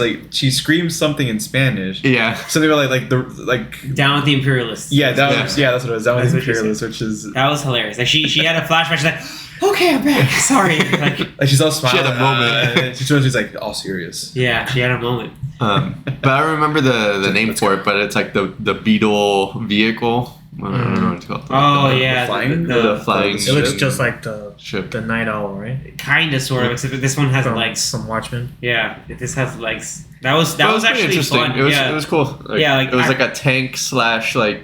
screams something in Spanish. Yeah. Something about like Down with the imperialists. yeah, that's what it was. Down with That's the what she imperialists, which is That was hilarious. Like she had a flashback. She's like, okay, I'm back. Sorry. Like, she's all smiling. She had a moment. And she's like all serious. yeah, she had a moment. But I remember the name for it, but it's like the Beetle vehicle. I don't know what it's called. Oh yeah, the flying It looks ship. just like the Ship. night owl, right? kind of sort of, except that this one has From, legs. from Watchmen. Yeah, this has legs. That was Pretty actually interesting. fun. It was yeah. it was cool. Yeah, like, it was I- like a tank / like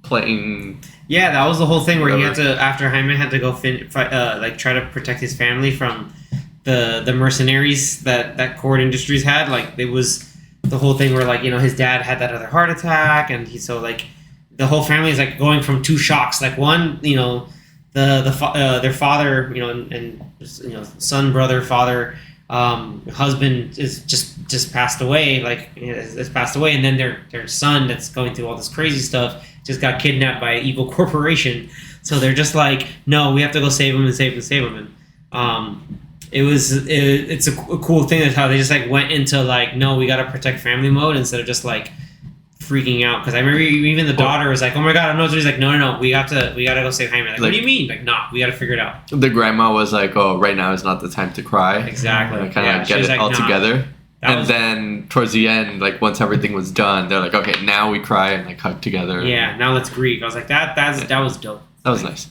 plane. Yeah, that was the whole thing where he had Whatever. to, after Jaime had to go try to protect his family from the mercenaries that Cord Industries had. Like, it was the whole thing where, like, his dad had that other heart attack, and the whole family is like going from two shocks. Like, one, their father, and son, brother, father, husband is just passed away. Like, has passed away, and then their son that's going through all this crazy stuff just got kidnapped by an evil corporation. So they're just like, no, we have to go save him and save him and save him. And it's a cool thing that's how they just like went into like, no, we got to protect family mode instead of just like freaking out. Because I remember even the daughter was like, oh my god, I'm not. He's like, no, we got to go save Jaime. Like, what do you mean? Like, nah, we got to figure it out. The grandma was like, "Oh, right now is not the time to cry." Exactly. Kind of she get was it like, all nah. together. That And was- then towards the end, like once everything was done, they're like, "Okay, now we cry and like hug together." Yeah, now let's grieve. I was like, that was dope. That was nice.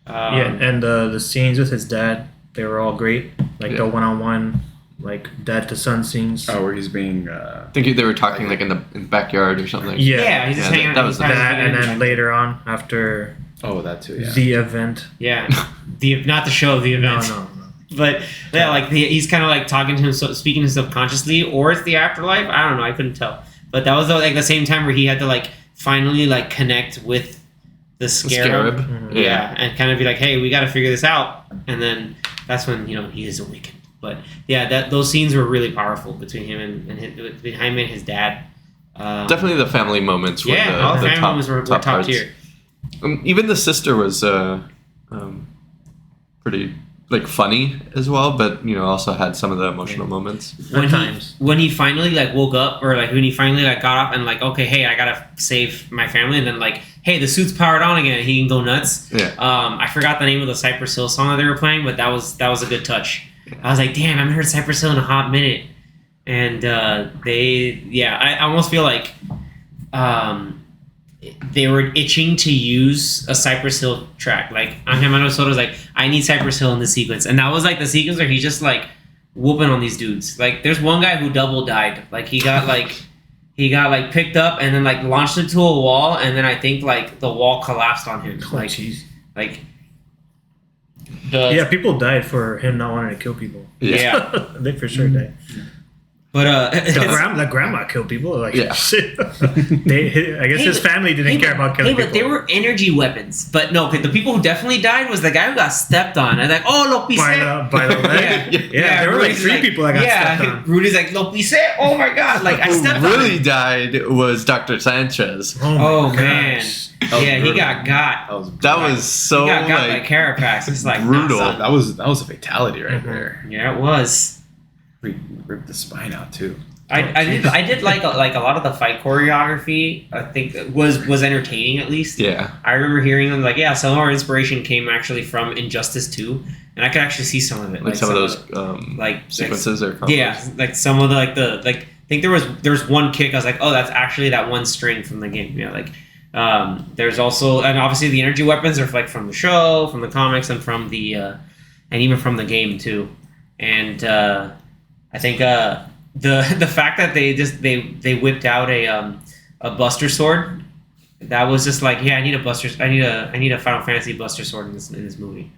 Yeah, and the scenes with his dad, they were all great. Like the one-on-one, like dad to son scenes. Oh, where he's being. I think they were talking like in the backyard or something. Yeah, he's just Yeah, hanging out. that was he's having That, a and good then time. later on, after Oh, that too. Yeah. the event. Yeah, not the show, the No, event. no. But yeah, like he's kind of like talking to himself, speaking to himself consciously, or it's the afterlife. I don't know. I couldn't tell. But that was like the same time where he had to like finally like connect with the scarab. Mhm. Yeah, and kind of be like, hey, we got to figure this out. And then that's when he is awakened. But yeah, those scenes were really powerful between him between Jaime and his dad. Definitely the family moments. Were Yeah, all the family moments were top parts. tier. Even the sister was pretty like funny as well, but also had some of the emotional moments. When he finally like woke up, or like when he finally like got up and like, okay, hey, I gotta save my family, and then like, hey, the suit's powered on again, he can go nuts. Yeah. I forgot the name of the Cypress Hill song that they were playing, but that was a good touch. I was like, damn, I haven't heard Cypress Hill in a hot minute, and I almost feel like they were itching to use a Cypress Hill track. Like Angel Soto was like, I need Cypress Hill in this sequence, and that was like the sequence where he's just like whooping on these dudes. Like there's one guy who double died. Like he got picked up and then like launched into a wall, and then I think like the wall collapsed on him. Oh, Like jeez. like Yeah, people died for him not wanting to kill people. yeah. They for sure died. But The grandma killed people. Like, Yeah. shit. I guess his family didn't care about killing but people. they were energy weapons. But no, the people who definitely died was the guy who got stepped on. And like, oh, lo pisé. by the leg. Yeah, there were like Rudy's 3 people that got stepped on. Rudy's like, lo pisé. Oh my god! Like I Who stepped on really him. died was Dr. Sanchez. Oh my man, gosh. was yeah, he brutal. got. That was so He got by like Carapax. It's like brutal. nah, son. That was a fatality right Mhm. there. Yeah, it was. Ripped the spine out too. I did like a lot of the fight choreography. I think was entertaining at least. Yeah. I remember hearing them like, yeah, some of our inspiration came actually from Injustice 2, and I could actually see some of it. Like some of those like sequences or combos. yeah, like some of the I think there was one kick. I was like, oh, that's actually that one string from the game. There's also, and obviously the energy weapons are like from the show, from the comics, and from the and even from the game too. And I think the fact that they whipped out a Buster Sword, that was just like, yeah, I need a Final Fantasy Buster Sword in this movie.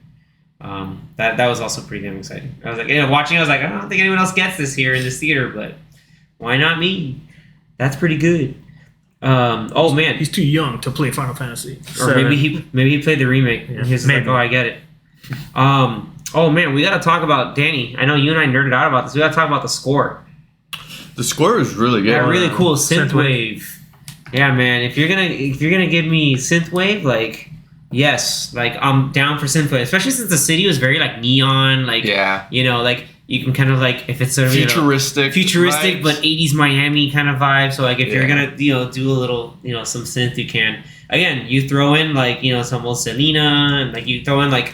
That was also pretty damn exciting. I was like, watching, I was like, I don't think anyone else gets this here in this theater, but why not me? That's pretty good. Oh man, He's too young to play Final Fantasy. or maybe he played the remake and he was just like, maybe. oh, I get it. Oh man, we got to talk about Danny. I know you and I nerded out about this. We got to talk about the score. The score is really good. Yeah, really cool synthwave. Yeah, man. If you're gonna give me synthwave, like, yes, like I'm down for synthwave. Especially since the city was very like neon, like you know, like you can kind of like if it's sort of futuristic, vibes. But 80s Miami kind of vibe. So like if you're gonna do a little some synth, you can. Again, you throw in like some old Selena and like you throw in like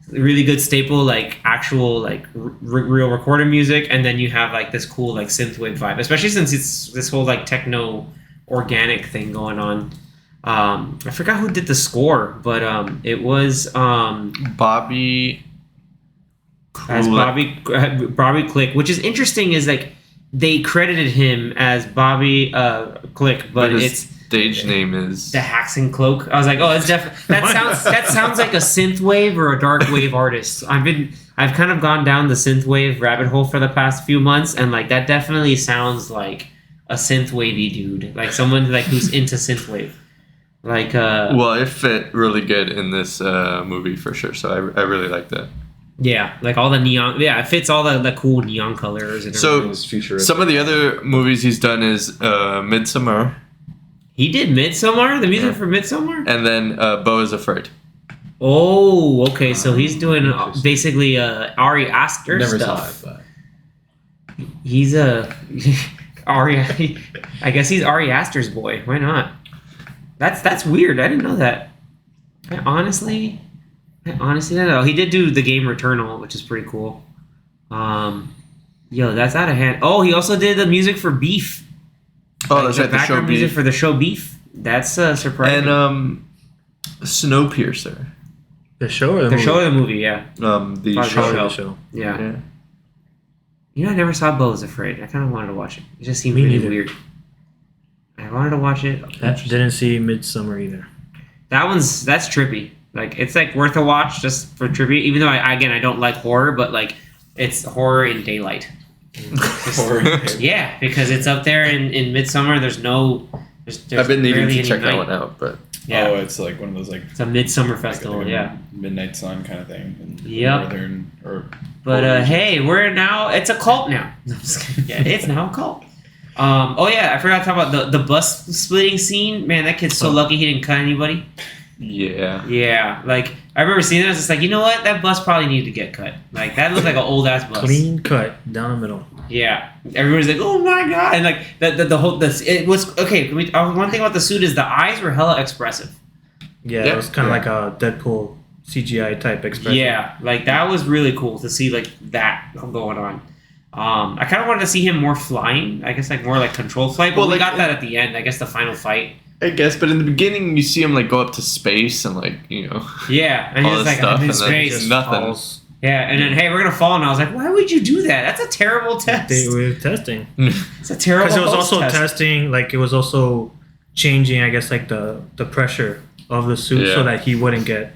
really good staple like actual like real recorded music, and then you have like this cool like synthwave vibe, especially since it's this whole like techno organic thing going on. I forgot who did the score, but it was Bobby Click, which is interesting. Is like they credited him as Bobby Click, but it's stage name is the Hacks and Cloak. I was like, oh, it's that sounds like a synthwave or a dark wave artist. I've kind of gone down the synthwave rabbit hole for the past few months, and like that definitely sounds like a synthwavey dude, like someone like who's into synthwave. Like well, it fit really good in this movie for sure. So I really like that. Yeah, like all the neon. Yeah, it fits all the cool neon colors. And so some of the other movies he's done is Midsommar. He did Midsommar, the music for Midsommar? And then Beau is Afraid. Oh, okay. So he's doing basically Ari Aster Never stuff. saw it, but He's Ari. I guess he's Ari Aster's boy. Why not? That's weird. I didn't know that. I honestly don't know. He did do the game Returnal, which is pretty cool. Yo, that's out of hand. Oh, he also did the music for Beef. Oh, that's right. The show Beef. Music for the show Beef. That's surprising. And Snowpiercer. The show or the the movie? show or the movie? Yeah. The show. Yeah. I never saw Beau is Afraid. I kind of wanted to watch it. It just seemed Me really neither. weird. I wanted to watch it. Didn't see Midsommar either. That's trippy. Like it's like worth a watch just for trippy. Even though I don't like horror, but like it's horror in daylight. Yeah, because it's up there in Midsommar. There's I've been needing to check night. that one out, but yeah, it's like one of those like it's a midsummer festival. like yeah, midnight sun kind of thing. Yep. Northern or. But hey, it's a cult now. No, I'm just kidding. Yeah, it's now a cult. Oh yeah, I forgot to talk about the bus splitting scene. Man, that kid's so lucky he didn't cut anybody. Yeah. Yeah, like I remember seeing it. I was just like, you know what? That bus probably needed to get cut. Like that looked like an old ass bus. Clean cut down the middle. Yeah, everybody's like, oh my god, and like the whole it was okay. One thing about the suit is the eyes were hella expressive. Yeah, it was kind of like a Deadpool CGI type expression. Yeah, like that was really cool to see like that going on. I kind of wanted to see him more flying. I guess like more like control flight, but we got that at the end. I guess the final fight. I guess, but in the beginning you see him like go up to space and like Yeah, and all he's this like stuff I'm in and then space. nothing. Falls. Yeah, and then hey, we're gonna fall, and I was like, why would you do that? That's a terrible test. They were testing. It's a terrible. Because it was also test. testing, like it was also changing, I guess, like the pressure of the suit so that he wouldn't get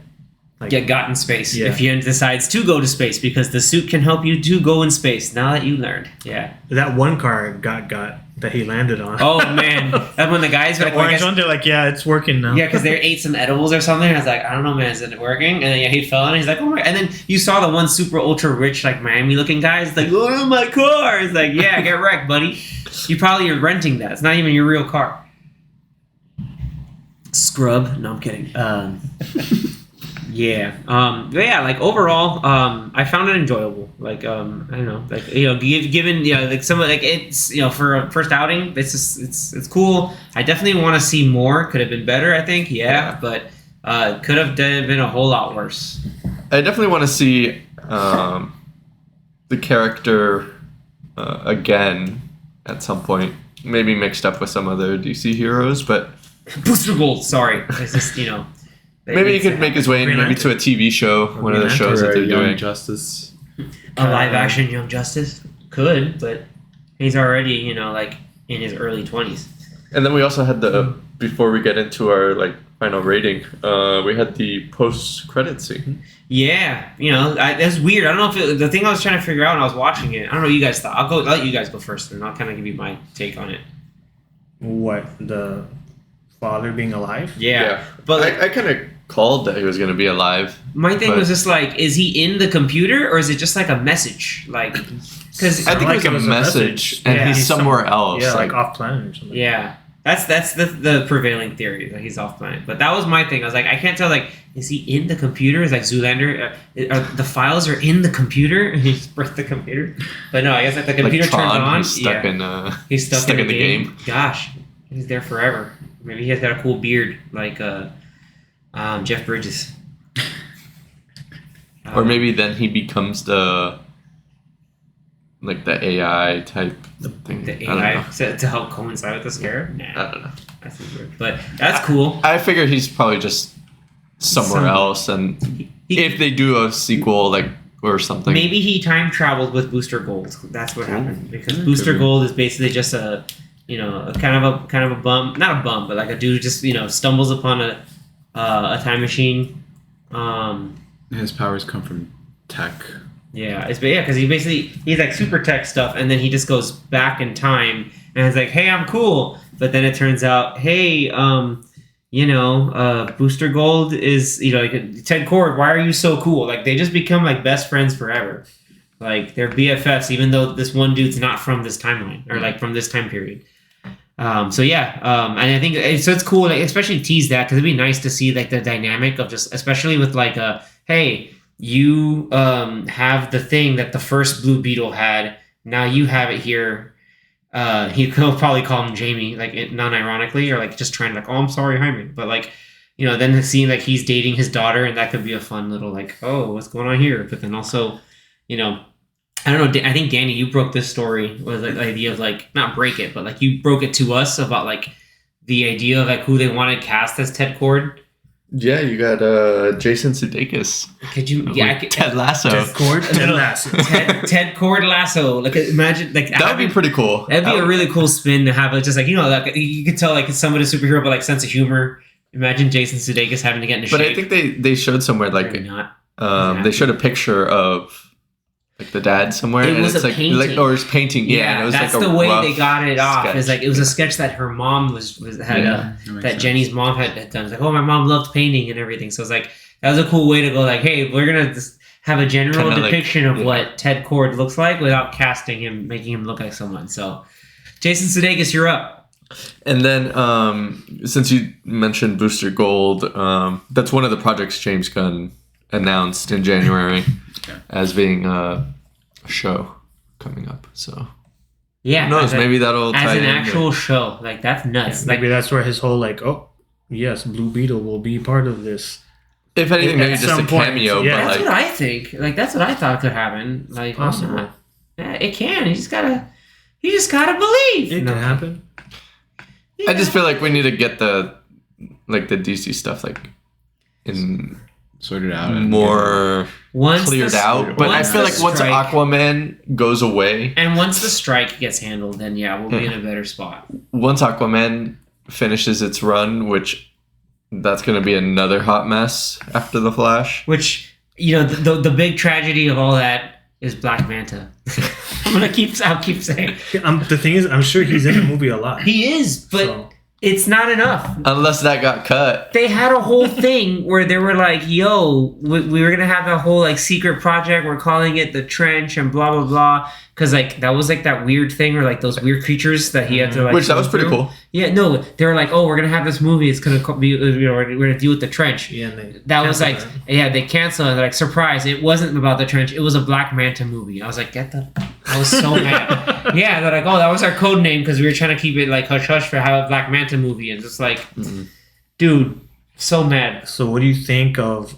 got in space Yeah. if he decides to go to space, because the suit can help you to go in space. Now that you learned, yeah. That one car got that he landed on. Oh man, and when the guys The like, orange one, they're like, yeah, it's working now. yeah, because they ate some edibles or something. I was like, I don't know, man, is it working? And then he fell, and he's like, oh my. And then you saw the one super ultra rich like Miami looking guy. It's like, oh my car. It's like, yeah, get wrecked, buddy. You probably are renting that. It's not even your real car. Scrub. No, I'm kidding. Yeah. But yeah, like overall, I found it enjoyable. Like, I don't know, like given like some of like it's for a first outing, it's just it's cool. I definitely want to see more. Could have been better, I think. Yeah. But could have been a whole lot worse. I definitely want to see the character again at some point, maybe mixed up with some other DC heroes, but Booster Gold. Sorry, it's just maybe he could make his way in maybe to a TV show, one of the shows that they're doing. Justice. A live action Young Justice could, but he's already like in his early 20s. And then we also had before we get into our like final rating, we had the post-credit scene. Yeah, that's weird. I don't know if the thing I was trying to figure out when I was watching it. I don't know what you guys thought. I'll let you guys go first, and I'll kind of give you my take on it. What, the father being alive? Yeah. But I kind of called that he was going to be alive. My thing But- was just like, is he in the computer or is it just like a message? Like, because I think like it was a message, and Yeah. he's somewhere else. Yeah, like off planet or something. yeah, that's the prevailing theory that he's off planet. But that was my thing. I was like, I can't tell. Like, is he in the computer? Is like Zoolander? The files are in the computer? He just breaks the computer. But no, I guess that the computer like Tron, turned on. he's stuck He's stuck in the game. Gosh, he's there forever. Maybe he has got a cool beard like Jeff Bridges. Or maybe then he becomes the AI type thing. The I don't AI know. to help coincide with the scare. Nah, I don't know. that seems weird. But that's cool. I figured he's probably just somewhere else, and if they do a sequel or something, Maybe he time traveled with Booster Gold. That's what happened because Yeah, Booster could be. Gold is basically just a kind of a bum, not a bum, but like a dude who just stumbles upon a time machine. His powers come from tech. Yeah, because he's like super tech stuff, and then he just goes back in time and it's like, hey, I'm cool, but then it turns out, hey, Booster Gold is like Ted Cord. Why are you so cool? Like they just become like best friends forever. Like they're BFFs, even though this one dude's not from this timeline or like from this time period. And I think so. It's cool, like, especially tease that because it'd be nice to see like the dynamic of just, especially with like hey, you have the thing that the first Blue Beetle had. Now you have it here. He'll probably call him Jamie, like non-ironically, or like just trying to like, oh, I'm sorry, Jaime. But like, then seeing like he's dating his daughter, and that could be a fun little like, oh, what's going on here? But then also, I don't know. I think Danny, you broke this story with like the idea of like not break it, but like you broke it to us about like the idea of like who they want to cast as Ted Cord. yeah, you got Jason Sudeikis. Could you? Yeah, Ted Lasso. Ted Cord, Ted Lasso. Ted Cord Lasso. Like imagine like That would be pretty cool. That'd be a really cool spin to have. Like just like like you could tell like it's somebody superhero, but like sense of humor. Imagine Jason Sudeikis having to get into shape. But I think they showed somewhere like Maybe not. they showed a picture of like the dad somewhere. It and was it's a like painting. Or his painting. Yeah, and it was that's like a the way rough they got it off. sketch. Is like it was a sketch that her mom that Jenny's mom had done. It's like, oh, my mom loved painting and everything. So it's like that was a cool way to go. Like, hey, we're gonna just have a general Kinda depiction of yeah. what Ted Cord looks like without casting him, making him look like someone. So, Jason Sudeikis, you're up. And then, since you mentioned Booster Gold, that's one of the projects James Gunn announced in January as being a show coming up. So Yeah, who knows? Maybe that'll as tie an in actual show. Like that's nuts. Maybe that's where his whole like, oh yes, Blue Beetle will be part of this. if anything, maybe At just a some point, cameo. yeah. But That's like, what I think. Like that's what I thought could happen. Like Possible. why not? Yeah, it can. You just gotta believe. It No. can happen. I just feel like we need to get the DC stuff like in sorted out and more Once cleared the- out. But I once feel the like once strike- Aquaman goes away, And once the strike gets handled, then yeah, we'll be in a better spot. once Aquaman finishes its run, which that's going to be another hot mess after the Flash. Which the big tragedy of all that is Black Manta. I'll keep saying The thing is, I'm sure he's in the movie a lot. he is, but So- it's not enough. Unless that got cut. They had a whole thing where they were like, "Yo, we were gonna have a whole like secret project. We're calling it the Trench and blah blah blah." Because like that was like that weird thing where like those weird creatures that he had to like. Which that was go pretty through. cool. Yeah, no, they were like, "Oh, we're gonna have this movie. It's gonna be we're gonna deal with the Trench." Yeah, and they That was like, canceled it. yeah, they canceled it. They're like, surprise, it wasn't about the Trench. It was a Black Manta movie. I was like, I was so mad. Yeah, they're like, oh, that was our code name because we were trying to keep it like hush hush for have a Black Manta movie. And just like, dude, so mad. So what do you think of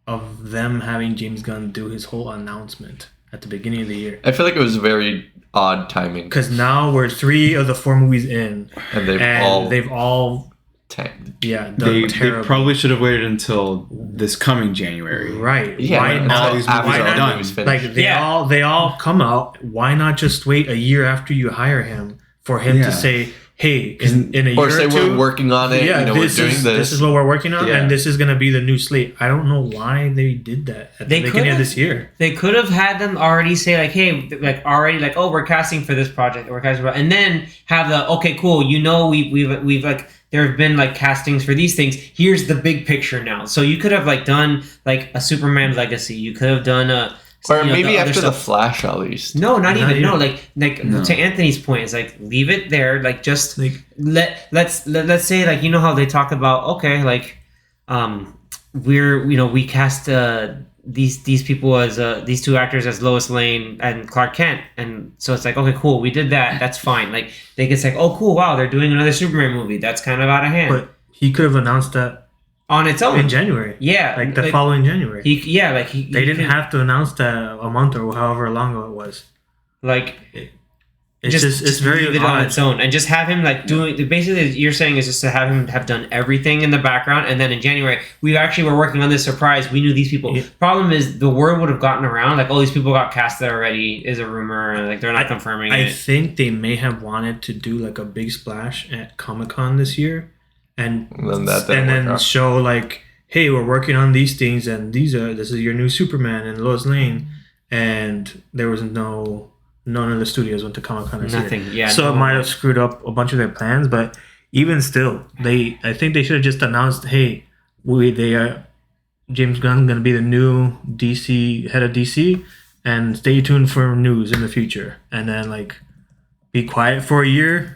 them having James Gunn do his whole announcement at the beginning of the year? I feel like it was very odd timing. Because now we're 3 of the 4 movies in, And they've all tanked. done they terrible. probably should have waited until this coming January. Right. Yeah, Why until not? these after movies why are not? done. the movie's finished. Like they Yeah. all come out. Why not just wait a year after you hire him for him Yeah. to say, hey, in a year or say two, we're working on it. yeah, we're doing this. This is what we're working on, Yeah. and this is gonna be the new slate. I don't know why they did that at the beginning of this year. They could have had them already say like, hey, like already like, oh, we're casting for this project, we're casting for, and then have the okay, cool. We've like there have been like castings for these things. Here's the big picture now. So you could have like done like a Superman Legacy. You could have done a. Or maybe after the Flash, at least. No, not even. No, even. No. To Anthony's point, it's like leave it there. Like just like let's say like how they talk about okay like we cast these people as these two actors as Lois Lane and Clark Kent, and so it's like okay, cool, we did that. That's fine. Like they can say, oh, cool, wow, they're doing another Superman movie. That's kind of out of hand. But he could have announced that on its own in January. Yeah, like the following January. They didn't have to announce that a month or however long ago it was. Like it's just very leave it on its own and just have him like doing. Basically, you're saying is just to have him have done everything in the background, and then in January we were working on this surprise. We knew these people. Yeah. Problem is the word would have gotten around like, oh, these people got casted already. Is a rumor, and like they're not confirming it. I think they may have wanted to do like a big splash at Comic-Con this year. And then show like, hey, we're working on these things, and this is your new Superman and Lois Lane, and there was none of the studios went to Comic-Con this Nothing, year. yeah. So it might have screwed up a bunch of their plans, but even still, I think they should have just announced, hey, James Gunn's gonna be the new DC head of DC, and stay tuned for news in the future, and then like be quiet for a year.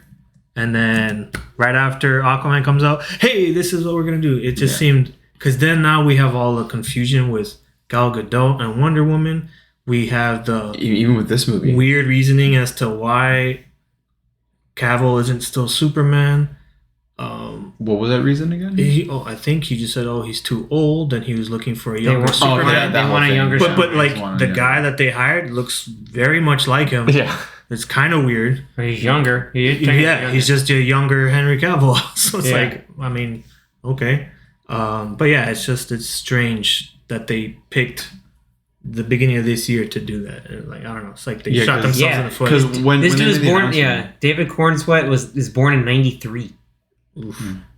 And then right after Aquaman comes out, hey, this is what we're going to do. It just seemed... Because then now we have all the confusion with Gal Gadot and Wonder Woman. We have the... Even with this movie. Weird reasoning as to why Cavill isn't still Superman. What was that reason again? I think he just said, he's too old, and he was looking for a younger Superman. They want a younger But like, the guy that they hired looks very much like him. Yeah. It's kind of weird. But he's younger. He's just a younger Henry Cavill. So it's like, I mean, okay. But yeah, it's strange that they picked the beginning of this year to do that. And like, I don't know. It's like they shot themselves in the foot. Because when this dude was born, David Cornsweet is born in '93.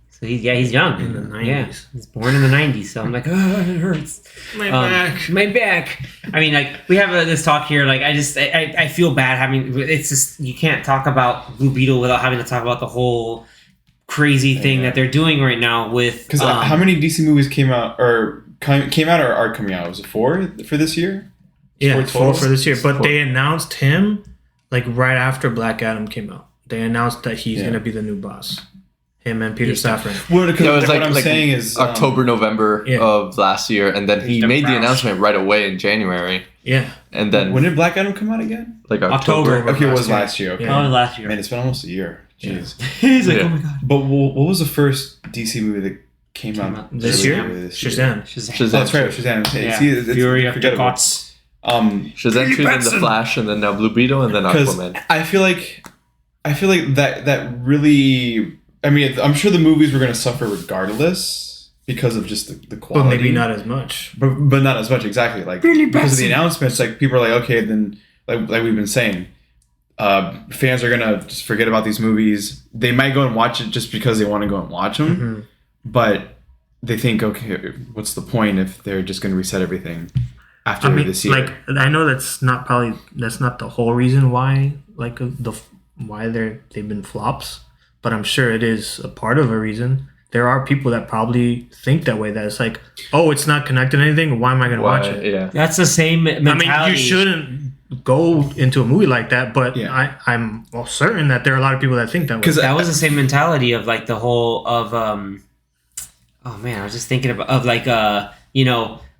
So he's young. In the 90s. Yeah, he's born in the 90s. So I'm like, oh, it hurts. My back. I mean, like, we have this talk here. Like, I feel bad having, it's just, you can't talk about Blue Beetle without having to talk about the whole crazy thing that they're doing right now with. Because how many DC movies came out or are coming out? Was it 4 for this year? Yeah, 4 for this year. But they announced him, like, right after Black Adam came out. They announced that he's going to be the new boss. Him and Peter Safran. Well, because what I'm saying is October, November of last year, and then he made the announcement right away in January. Yeah, and then when did Black Adam come out again? Like October. Okay, it was last year. Okay, last year. Man, it's been almost a year. Jeez. Yeah. He's like, oh my god. But what was the first DC movie that came out this year? Shazam. Oh, that's right, Shazam. Yeah. See, Fury of the Gods. Shazam 2, then the Flash, and then now Blue Beetle, and then Aquaman. I feel like that really. I mean, I'm sure the movies were going to suffer regardless because of just the quality. But maybe not as much. But not as much, exactly. Like because of the announcements, like people are like, okay, then like we've been saying, fans are gonna just forget about these movies. They might go and watch it just because they want to go and watch them, but they think, okay, what's the point if they're just going to reset everything after this year? Like, I know that's not the whole reason why why they've been flops. But I'm sure it is a part of a reason. There are people that probably think that way. That it's like, oh, it's not connected to anything. Why am I going to watch it? Yeah, that's the same mentality. I mean, you shouldn't go into a movie like that. But I'm certain that there are a lot of people that think that way. Because that was the same mentality of like the whole of oh man, I was just thinking of like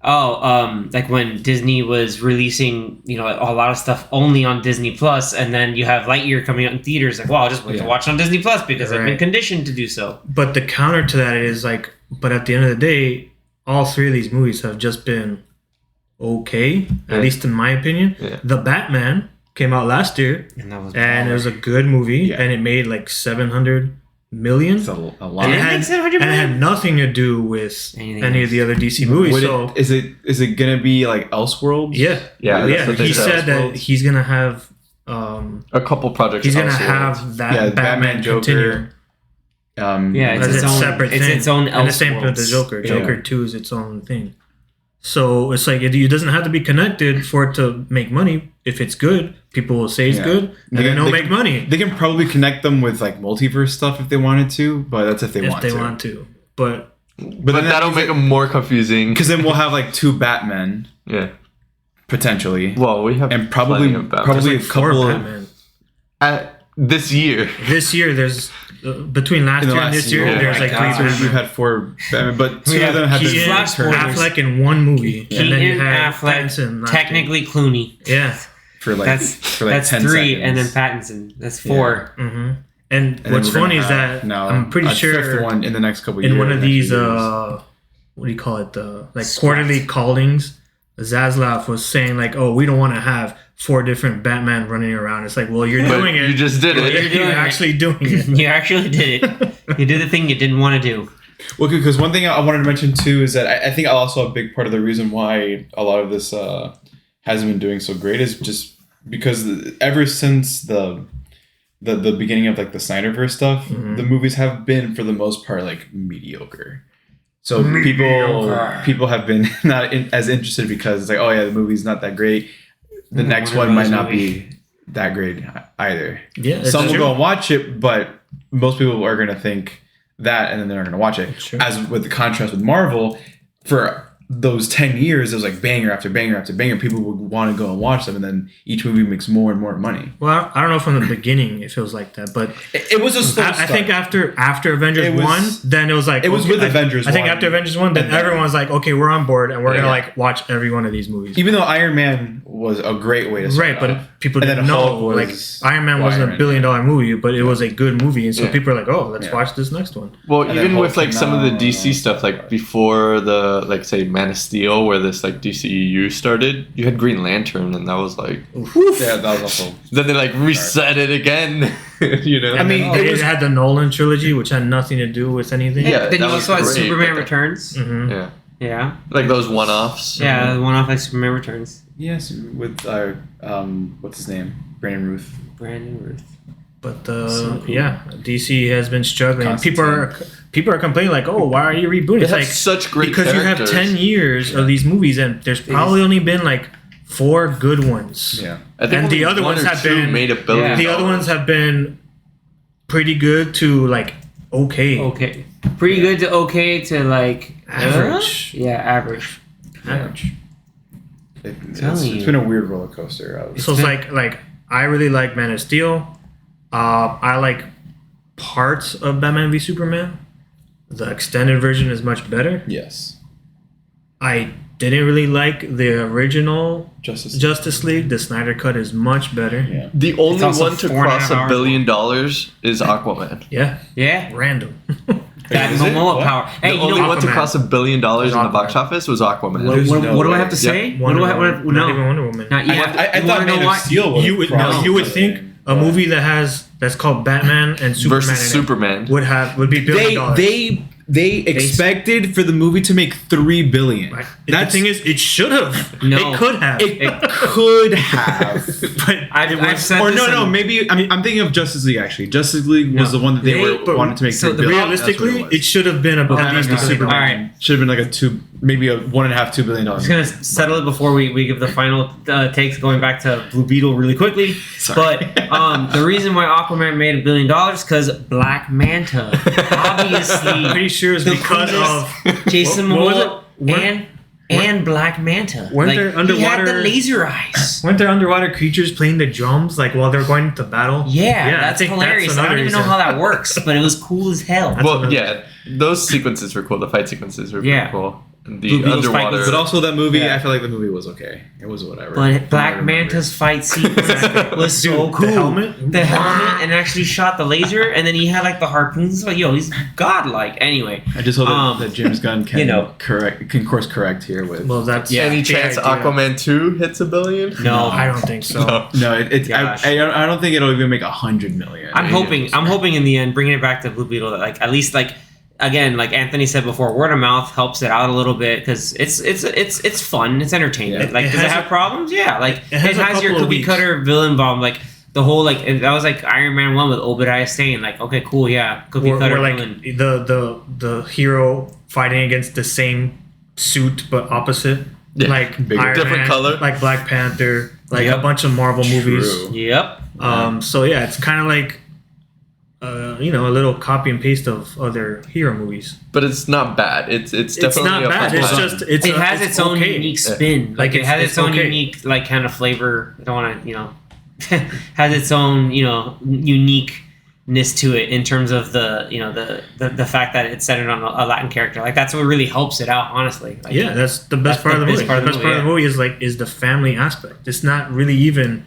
like when Disney was releasing, a lot of stuff only on Disney Plus, and then you have Lightyear coming out in theaters. Like, well, I'll just wait to watch on Disney Plus because I've been conditioned to do so. But the counter to that is like, but at the end of the day, all 3 of these movies have just been okay, at least in my opinion. Yeah. The Batman came out last year, and it was a good movie, and it made like $700 million. That's a lot. And it had nothing to do with any of the other DC movies. Is it gonna be like Elseworlds? Yeah. He said that he's gonna have A couple projects. he's gonna also. have that Yeah, Batman Batman, Joker. continue. Yeah, As its own, it's its own and the same with the Elseworlds. Joker. Yeah. Joker 2 is its own thing. So it's like it doesn't have to be connected for it to make money. If it's good, people will say it's Yeah. good, and then it'll make money They can probably connect them with like multiverse stuff if they wanted to, but that's if they if want they to. want to. But But that'll make them more confusing. Because then we'll have like 2 Batmen Yeah. potentially, Well, we have and probably plenty of Batman. probably there's a like 4 couple of Batman. This year. This year, there's between last in the year and last this year, year. there's Oh my like God. 3 We've Batman. had 4 Batman, but 2 Yeah, of them have Keaton, been Flash returned Affleck in one movie, and then you Keaton, had Affleck, Pattinson last year. technically Clooney. Yeah. for like That's 10 3, seconds. and then Pattinson. That's 4. Mm-hmm. And And what's then we're funny gonna is have that now I'm pretty a sure 5th one in the next couple years. in one of next these few years. what do you call it, the like quarterly callings, Zaslav was saying like, oh, we don't want to have 4 different Batman running around. It's like, well, you're But doing it. you just did it. You're doing You're it. actually doing it. You actually did it. You did the thing you didn't want to do. Well, because one thing I wanted to mention too is that I think also a big part of the reason why a lot of this hasn't been doing so great is just because ever since the beginning of like the Snyderverse stuff, the movies have been for the most part like mediocre. So people have been not as interested because it's like, oh yeah, the movie's not that great. The next Warner one might Bros. not movie. be that great either. Yeah, it's Some will true. go and watch it, but most people are going to think that and then they're not going to watch it. Sure. As with the contrast with Marvel, for those 10 years, it was like banger after banger after banger. People would want to go and watch them, and then each movie makes more and more money. Well, I don't know from the beginning if it was like that, but It was a slow I think after Avengers It was- 1, then it was like it was with Avengers I think 1. after Avengers 1, then And then- everyone's like, okay, we're on board and we're gonna Yeah. like watch every one of these movies. Even though Iron Man was a great way to start Right, but off. people And didn't then know. Hulk Like was Iron Man wasn't Iron a Man, billion-dollar movie, but it was a good movie, and so Yeah. people are like, "Oh, let's Yeah. watch this next one." Well, And then even Hulk with like came some of the out, DC stuff, like before the like say Man of Steel, where this like DCEU started, you had Green Lantern, and that was like, yeah, that was also then they like reset it again. You know, I mean, it it was- had the Nolan trilogy, which had nothing to do with anything. Yeah, Then you that was also had great, Superman but- Returns. hmm yeah, Yeah. like those one-offs. Yeah, the one off like Superman Returns. yes with what's his name, Brandon Ruth. Brandon Ruth. But So cool. yeah, DC has been struggling. Constantine. People are complaining like, "Oh, why are you rebooting?" They It's have like such great because you have characters. 10 years of these movies, and there's probably only been like 4 good ones. Yeah. I think And the only other one ones or have two been- made $1 billion. The other ones have been pretty good to like okay. Okay. Pretty good to okay to like Average. Yeah, average. Average. It's Telling you. been a weird roller coaster. So it's like I really like Man of Steel. I like parts of Batman v Superman. The extended version is much better. Yes. I didn't really like the original Justice. Justice League. The Snyder Cut is much better. Yeah. The only also one to 4.5 cross $1 hours billion is Aquaman. Yeah, Yeah. random. That Is it? Momoa What? power. Hey, The you only know one to Aquaman. cross $1 billion in the Aquaman. box office was Aquaman. what, There's no what do I way. have to say? What Wonder do I Woman. what, Not no. even Wonder Woman. Not, you have, I you thought wanna Man know of why? Steel would You would cross you would the think thing, a but- movie that's called Batman and Superman Versus in it Superman. would be $1 billion. They expected for the movie to make $3 billion. Right. The thing is, it should have. No. It could have. It could have. but I've said Or this no, in- maybe I'm thinking of Justice League actually. Justice League was No. the one that they But wanted to make so $3 the billion. realistically, That's what it should have been at least okay. $1 billion. All right. should have been like maybe a $1.5 $2 billion. I'm just gonna settle it before we give the final takes. Going back to Blue Beetle really quickly, Sorry. but the reason why Aquaman made $1 billion because Black Manta, obviously, Pretty sure it's the because coolest of Jason what was Momoa and Black Manta. weren't there He had underwater- the laser eyes. weren't there underwater creatures playing the drums like while they're going to battle? Yeah, I that's think hilarious. I another don't even know reason. how that works, but it was cool as hell. That's Well, another- yeah, those sequences were cool. The fight sequences were pretty Yeah. cool. And Blue the Beetle's fight underwater. was- But also that movie, Yeah. I feel like the movie was okay. It was whatever. But Black I remember. Manta's fight sequence was so Dude, cool. the helmet? The helmet, and actually shot the laser, and then he had like the harpoons. Like, yo, he's godlike. Anyway, I just hope that James Gunn can can course correct here with. Well, that's Any the chance idea. Aquaman 2 hits $1 billion? no, I don't think so. No. No, it's Gosh. I don't think it'll even make $100 million. I'm hoping in the end, bringing it back to Blue Beetle, that like at least like again, like Anthony said before, word of mouth helps it out a little bit because it's fun, it's entertainment. Yeah. Like, It does it has have problems? Yeah, like it has a your couple of cookie weeks. cutter villain bomb. Like the whole like that was like Iron Man 1 with Obadiah Stane. Like, okay, cool, yeah, cookie cutter or like villain. the hero fighting against the same suit but opposite. Yeah, like bigger. Iron Different Man, color. like Black Panther, like Yep. a bunch of Marvel movies. True. Yep. So yeah, it's kind of like a little copy and paste of other hero movies. But it's not bad. It's definitely It's not a bad. fun It's time. just It has its own okay. unique spin. Like it It's- has it's its own okay. unique like kind of flavor. I don't want to has its own uniqueness to it in terms of the fact that it's centered on a Latin character. Like that's what really helps it out. Honestly. Like, Yeah, that's the best part of the movie. The best part of the movie is the family aspect. It's not really even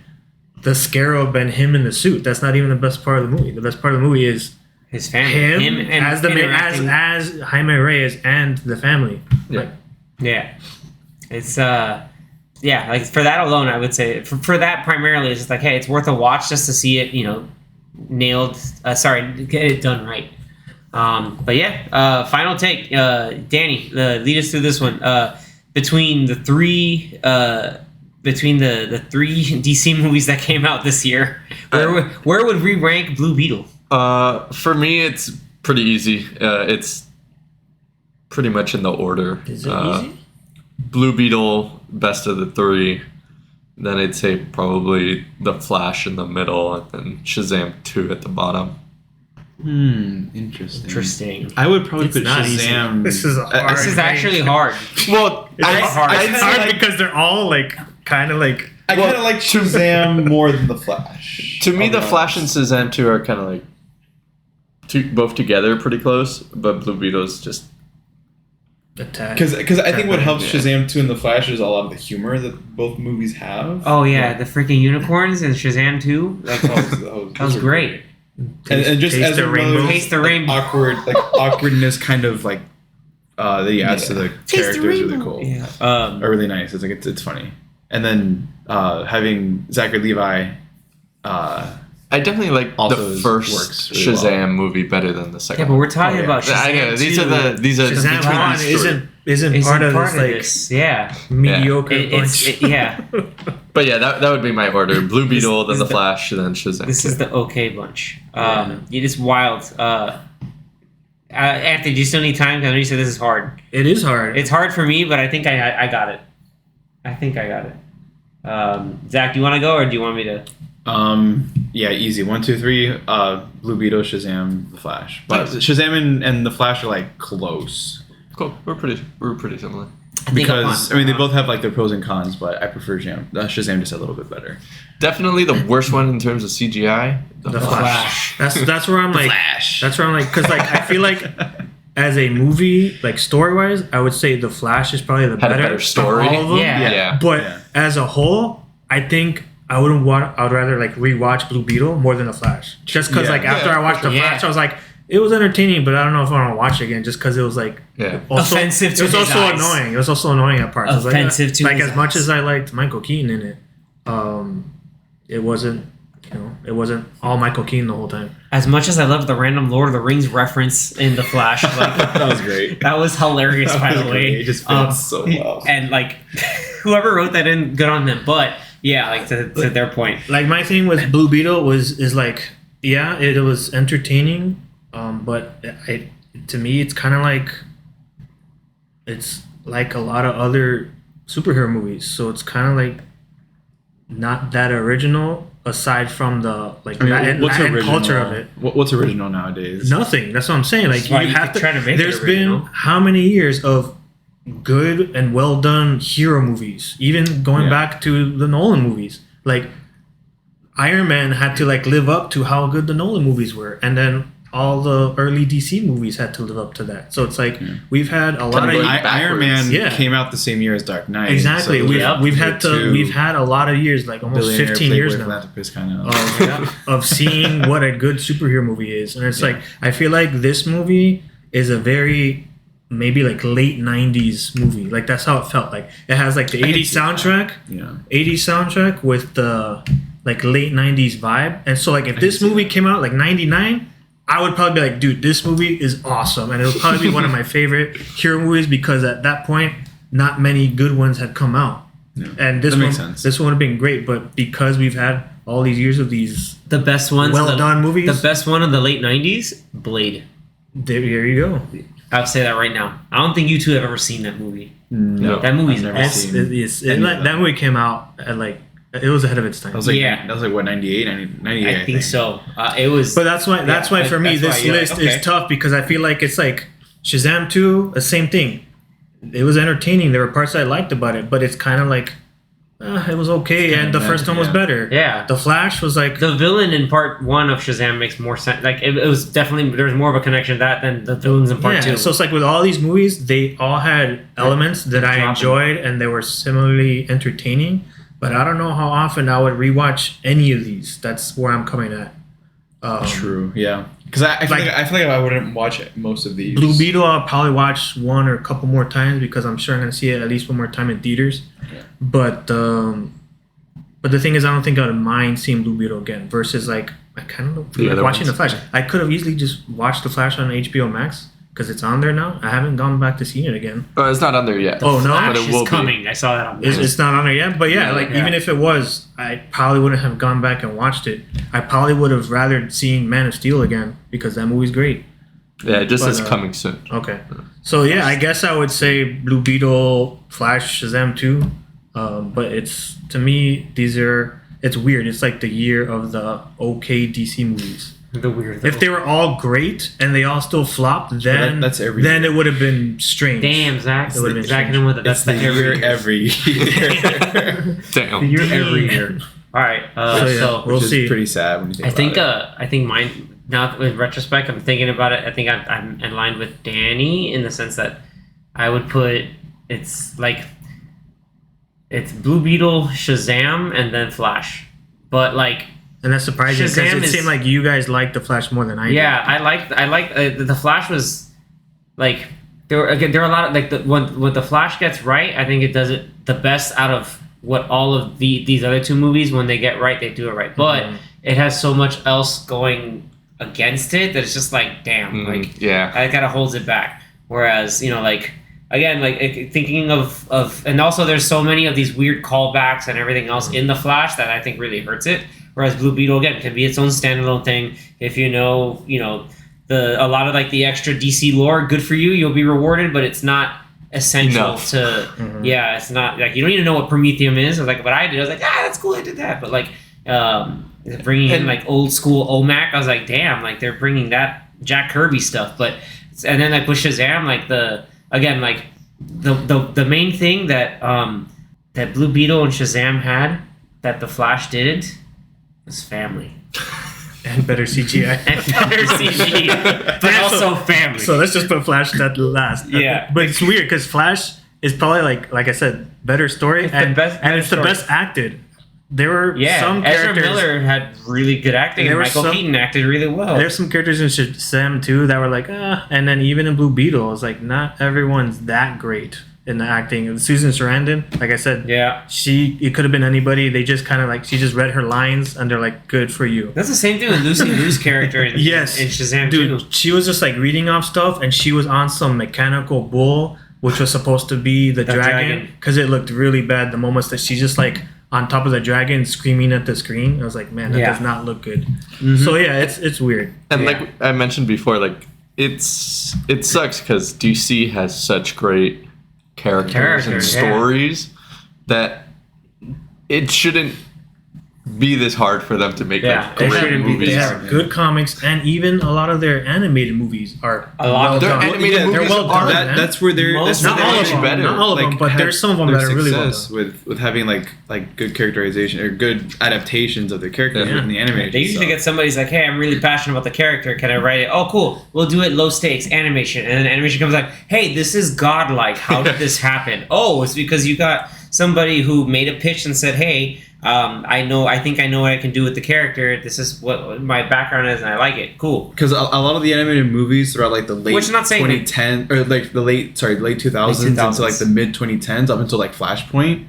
the scarab and him in the suit. That's not even the best part of the movie. The best part of the movie is his family, him as the interacting- as Jaime Reyes and the family. Yeah. Like, Yeah, it's like for that alone, I would say for that primarily, it's just like, hey, it's worth a watch just to see it, nailed. Get it done right. But yeah, final take, Danny, lead us through this one. Between the three DC movies that came out this year, where would we rank Blue Beetle? For me, it's pretty easy. It's pretty much in the order. is it easy? Blue Beetle, best of the three. Then I'd say probably The Flash in the middle, and then Shazam 2 at the bottom. Interesting. I would probably It's put not easy. Shazam. This is hard. This is actually hard. Well, It's hard. I'd It's say hard like- because they're all like kind of like. I kind of like Shazam more than the Flash. to me, I'll The be Flash and honest. Shazam 2 are kind of like both together pretty close, but Blue Beetle's just Attack. Because I think what helps Yeah. Shazam 2 and the Flash is a lot of the humor that both movies have. Oh yeah, the freaking unicorns in Shazam 2. Like, that was great. And just Taste as the a rainbow. rose, Taste the rainbow. awkwardness kind of like that he adds to the character is really cool. Yeah. Are really nice. It's like it's funny. And then having Zachary Levi I definitely like Also the is- first works really Shazam well. movie better than the second. Yeah, but we're talking Oh, yeah. about Shazam. I know these 2. are these are Shazam between 1 these stories. isn't part of this like Yeah. mediocre It's bunch. yeah. But yeah, that would be my order: Blue Beetle, then this the is the- Flash, and then Shazam. This is the okay bunch. It is wild. Anthony, do you still need time? 'Cause I know you said this is hard. It is hard. It's hard for me, but I think I got it. I think I got it. Zach, do you want to go or do you want me to? yeah, easy. 1, 2, 3. Blue Beetle, Shazam, the Flash. But Shazam and the Flash are like close Cool. We're pretty similar. because I mean they both have like their pros and cons, but I prefer Shazam just a little bit better. Definitely the worst one in terms of CGI. the Flash. That's where I'm like. Flash. That's where I'm like, because like I feel like as a movie, like story wise, I would say the Flash is probably the Had a better better story. of all of them. Yeah. Yeah. But Yeah. as a whole, I think I wouldn't want. I'd rather like rewatch Blue Beetle more than the Flash, just because Yeah. like after Yeah, I watched the yeah. Flash, I was like, it was entertaining, but I don't know if I want to watch it again, just because it was like Yeah. also, Offensive to It was his also eyes. annoying. It was also annoying at parts. I was like, Offensive to like his as much eyes. as I liked Michael Keaton in it, it wasn't. It wasn't all Michael Keaton the whole time. As much as I love the random Lord of the Rings reference in the Flash, like, That was great. that was hilarious. That By was the great. way, It just fits so well. And like, whoever wrote that in, good on them. But yeah, like to their point. Like my thing with Blue Beetle is like, yeah, it was entertaining, but to me it's kind of like it's like a lot of other superhero movies, so it's kind of like not that original aside from the like Latin culture of it. What's original nowadays? Nothing. That's what I'm saying. Like That's why you you have could to. try to make it There's been original. how many years of good and well done hero movies, even going Yeah. back to the Nolan movies. Like Iron Man had to like live up to how good the Nolan movies were, and then all the early DC movies had to live up to that. So it's like we've had a lot Kinda of going Iron Man Yeah. came out the same year as Dark Knight. exactly. so those We've are we've had a lot of years, like almost billionaire 15 years playboy now. philanthropist kind of. Of seeing what a good superhero movie is. And it's like, I feel like this movie is a very, maybe like late 90s movie. Like that's how it felt. Like it has like the I can 80s see that. soundtrack, Yeah. 80s soundtrack with the like late 90s vibe. And so like if this see movie that. came out like 99, I would probably be like, dude, this movie is awesome. And it would probably be one of my favorite hero movies because at that point, not many good ones had come out. Yeah. And this That one, makes sense. this one would have been great, but because we've had all these years of these The best ones. well done movies. The best one of the late '90s, Blade. There you go. I'll say that right now. I don't think you two have ever seen that movie. No. That movie's I've never awesome. seen That movie came out at like it was ahead of its time. That was like Yeah. that was like what 98, 98 I think so. It was. But that's why for me that's this why, yeah, list okay. is tough because I feel like it's like Shazam 2, the same thing. It was entertaining. There were parts I liked about it, but it's kind of like it was okay, and the first one was better. Yeah. The Flash was like The villain in part 1 of Shazam makes more sense. Like it was definitely there's more of a connection to that than the villains in part 2. So it's like with all these movies, they all had elements that I Dropping. enjoyed, and they were similarly entertaining. But I don't know how often I would rewatch any of these. That's where I'm coming at. True. Yeah. Because I feel like I wouldn't watch most of these. Blue Beetle, I'll probably watch one or a couple more times because I'm sure I'm gonna see it at least one more time in theaters. Yeah. But the thing is, I don't think I would mind seeing Blue Beetle again. Versus like I kind of The like other watching ones. The Flash. I could have easily just watched The Flash on HBO Max because it's on there now. I haven't gone back to seeing it again. Oh, it's not on there yet. Oh no, Flash but it will is be. coming. I saw that on it's not on there yet. But yeah, like Yeah. even if it was, I probably wouldn't have gone back and watched it. I probably would have rather seen Man of Steel again because that movie's great. Yeah, it just But, says coming soon. Okay. So yeah, I guess I would say Blue Beetle, Flash, Shazam 2. But it's to me it's weird. It's like the year of the okay DC movies. The weird. If they were all great and they all still flopped, then that's every then year. it would have been strange. Damn, Zach. It would've been Zach strange. and with it. That's That's the year every year. Damn. every year. All right. So, yeah, So we'll Which is see. pretty sad when you think I think about it. I think mine now in retrospect I'm thinking about it. I think I'm in line with Danny in the sense that I would put it's Blue Beetle, Shazam, and then Flash. But like And that's surprising because Shazam it is- seemed like you guys liked the Flash more than I did. yeah, I like the Flash was like there were a lot of like when the Flash gets right, I think it does it the best out of what all of these other two movies when they get right they do it right. But it has so much else going against it that it's just like damn like Yeah. that kind of holds it back. Whereas like again like thinking of and also there's so many of these weird callbacks and everything else in the Flash that I think really hurts it. Whereas Blue Beetle again can be its own standalone thing. If you know a lot of like the extra DC lore, good for you. You'll be rewarded, but it's not essential Enough. to. Yeah, it's not like you don't even know what Prometheum is. Like what I did, I was like, that's cool. I did that, but like bringing in like old school OMAC, I was like, damn, like they're bringing that Jack Kirby stuff. But and then like with Shazam, like the main thing that that Blue Beetle and Shazam had that the Flash didn't was family. And better CGI. And better CG, but also family. So let's just put Flash at last. Yeah. But it's weird because Flash is probably like I said, better story It's the and best- and it's the better best acted. There were yeah, some Ezra characters. Miller had really good acting, and There were Michael some- Keaton acted really well. There's some characters in Shazam too that were like, and then even in Blue Beetle, it's like not everyone's that great in the acting. Susan Sarandon, like I said, Yeah, it could have been anybody. They just kind of like she just read her lines and they're like, good for you. that's the same thing with Lucy Liu's character in, Yes, in Shazam dude, too. she was just like reading off stuff, and she was on some mechanical bull, which was supposed to be the dragon, dragon. because it looked really bad. The moments that she just like on top of the dragon screaming at the screen, I was like, man, that Yeah. does not look good. So yeah, it's weird. And Yeah. like I mentioned before, like it sucks because DC has such great characters and Characters, yeah. stories that it shouldn't be this hard for them to make Yeah, like it great shouldn't be movies. They this have good comics, and even a lot of their animated movies are A lot of Their them. animated they're movies well are done. man. That's where they're Most- that's not where all they're of them, better. not all of them, but have there's some of them their that are really well success done. with having like good characterization or good adaptations of their characters Yeah. in the animation. They usually stuff. get somebody's like, hey, I'm really passionate about the character. Can I write it? Oh, cool. We'll do it low stakes animation. And then animation comes like, hey, this is godlike. How did this happen? Oh, it's because you got somebody who made a pitch and said, hey, I think I know what I can do with the character. This is what my background is, and I like it. Cool. Because a lot of the animated movies throughout like the late Which I'm not saying 2010 or like the late 2000s into like the mid 2010s up until like Flashpoint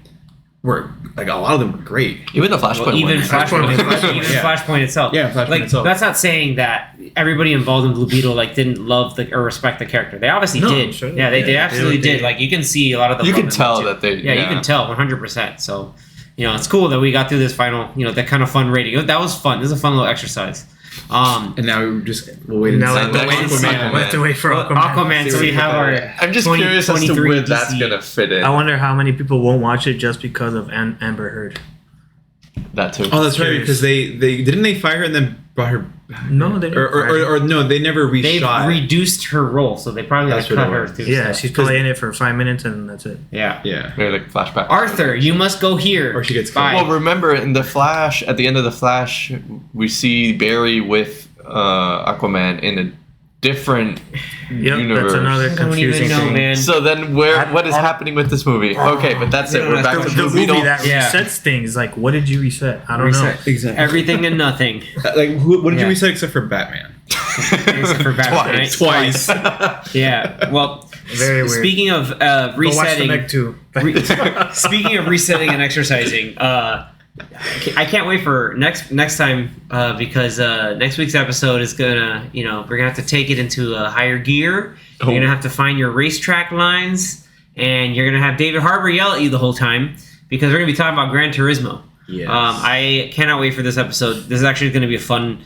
were like a lot of them were great. Even the Flashpoint Even one. Flashpoint, yeah. Flashpoint itself. Yeah, Flashpoint like, itself. That's not saying that everybody involved in Blue Beetle like didn't love or respect the character. They obviously No, did. sure. Yeah, they absolutely They- did. Like you can see a lot of the. You love can in them, tell too. that they. Yeah, you can tell 100%. So, it's cool that we got through this final, that kind of fun rating. That was fun. This is a fun little exercise. And now we'll wait and Now see. we have to wait for Aquaman. So we have our. I'm just curious as to where that's gonna fit in. I wonder how many people won't watch it just because of Amber Heard. That too. Oh, that's right. Because they didn't they fire her and then brought her back? No, they didn't. Or no, they never They reshot. reduced her role, so they probably That's cut what it her was. too. Yeah, so. she's probably in it for 5 minutes and that's it. Yeah. Yeah. Maybe like flashback. Arthur, you must go here. Or she gets Bye. Well, remember in the Flash, at the end of the Flash, we see Barry with Aquaman in a different universe. That's another I don't even confusing know, thing. man. So then, what is happening with this movie? Okay, but that's it. We're back to The Blue movie Beetle. that Yeah. resets things, like, what did you reset? I don't Reset. Exactly. Everything and nothing. Like, what did Yeah. you reset except for Batman? Except for Batman, right? Twice. Yeah. Well, Very weird. speaking of know. Go watch the resetting, Meg 2. speaking of resetting and exercising, I can't wait for next time because next week's episode is gonna, we're gonna have to take it into a higher gear. You're gonna have to find your racetrack lines, and you're gonna have David Harbour yell at you the whole time because we're gonna be talking about Gran Turismo. Yes. I cannot wait for this episode. This is actually going to be a fun,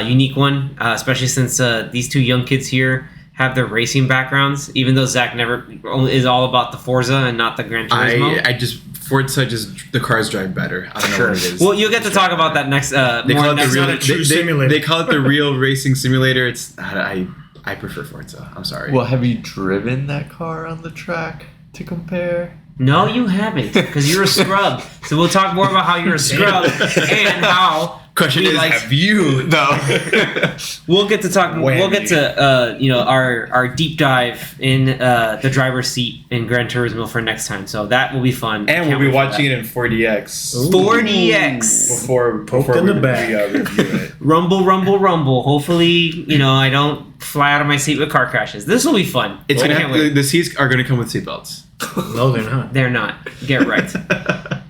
unique one, especially since these two young kids here have their racing backgrounds. Even though Zach never is all about the Forza and not the Gran Turismo. I just Forza the cars drive better. I don't know what it is. Well, you'll get to talk about that next. They More call it next the real. not a true simulator. They call it the real racing simulator. It's I prefer Forza. I'm sorry. Well, have you driven that car on the track to compare? No, you haven't, because you're a scrub. So we'll talk more about how you're a scrub and how. Question we is, like- have you? No. We'll get to talk. When? We'll get to our deep dive in the driver's seat in Gran Turismo for next time. So that will be fun. And we'll be watching it in 4DX 4DX. before in we the back. review it. Rumble, rumble, rumble. Hopefully, I don't fly out of my seat with car crashes. This will be fun. It's I gonna can't have, wait. the seats are gonna come with seatbelts. No, they're not. They're not. Get right.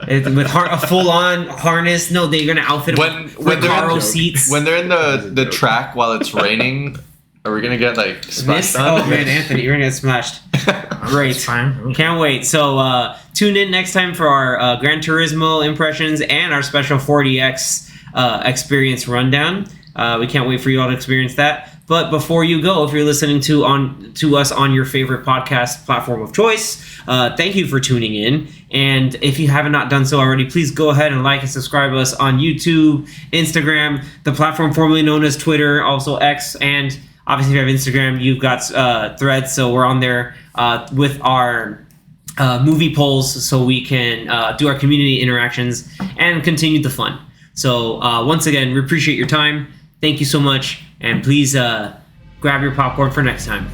With a full-on harness. No, they're gonna outfit them with when they're Recaro in- seats. When they're in the track while it's raining, are we gonna get like splashed Oh on? man, Anthony, you're gonna get smashed. Great. It's fine. Can't wait. So tune in next time for our Gran Turismo impressions and our special 4DX experience rundown. We can't wait for you all to experience that. But before you go, if you're listening to us on your favorite podcast platform of choice, thank you for tuning in. And if you have not done so already, please go ahead and like and subscribe us on YouTube, Instagram, the platform formerly known as Twitter, also X, and obviously if you have Instagram, you've got Threads. So we're on there with our movie polls so we can do our community interactions and continue the fun. So once again, we appreciate your time. Thank you so much. And please grab your popcorn for next time.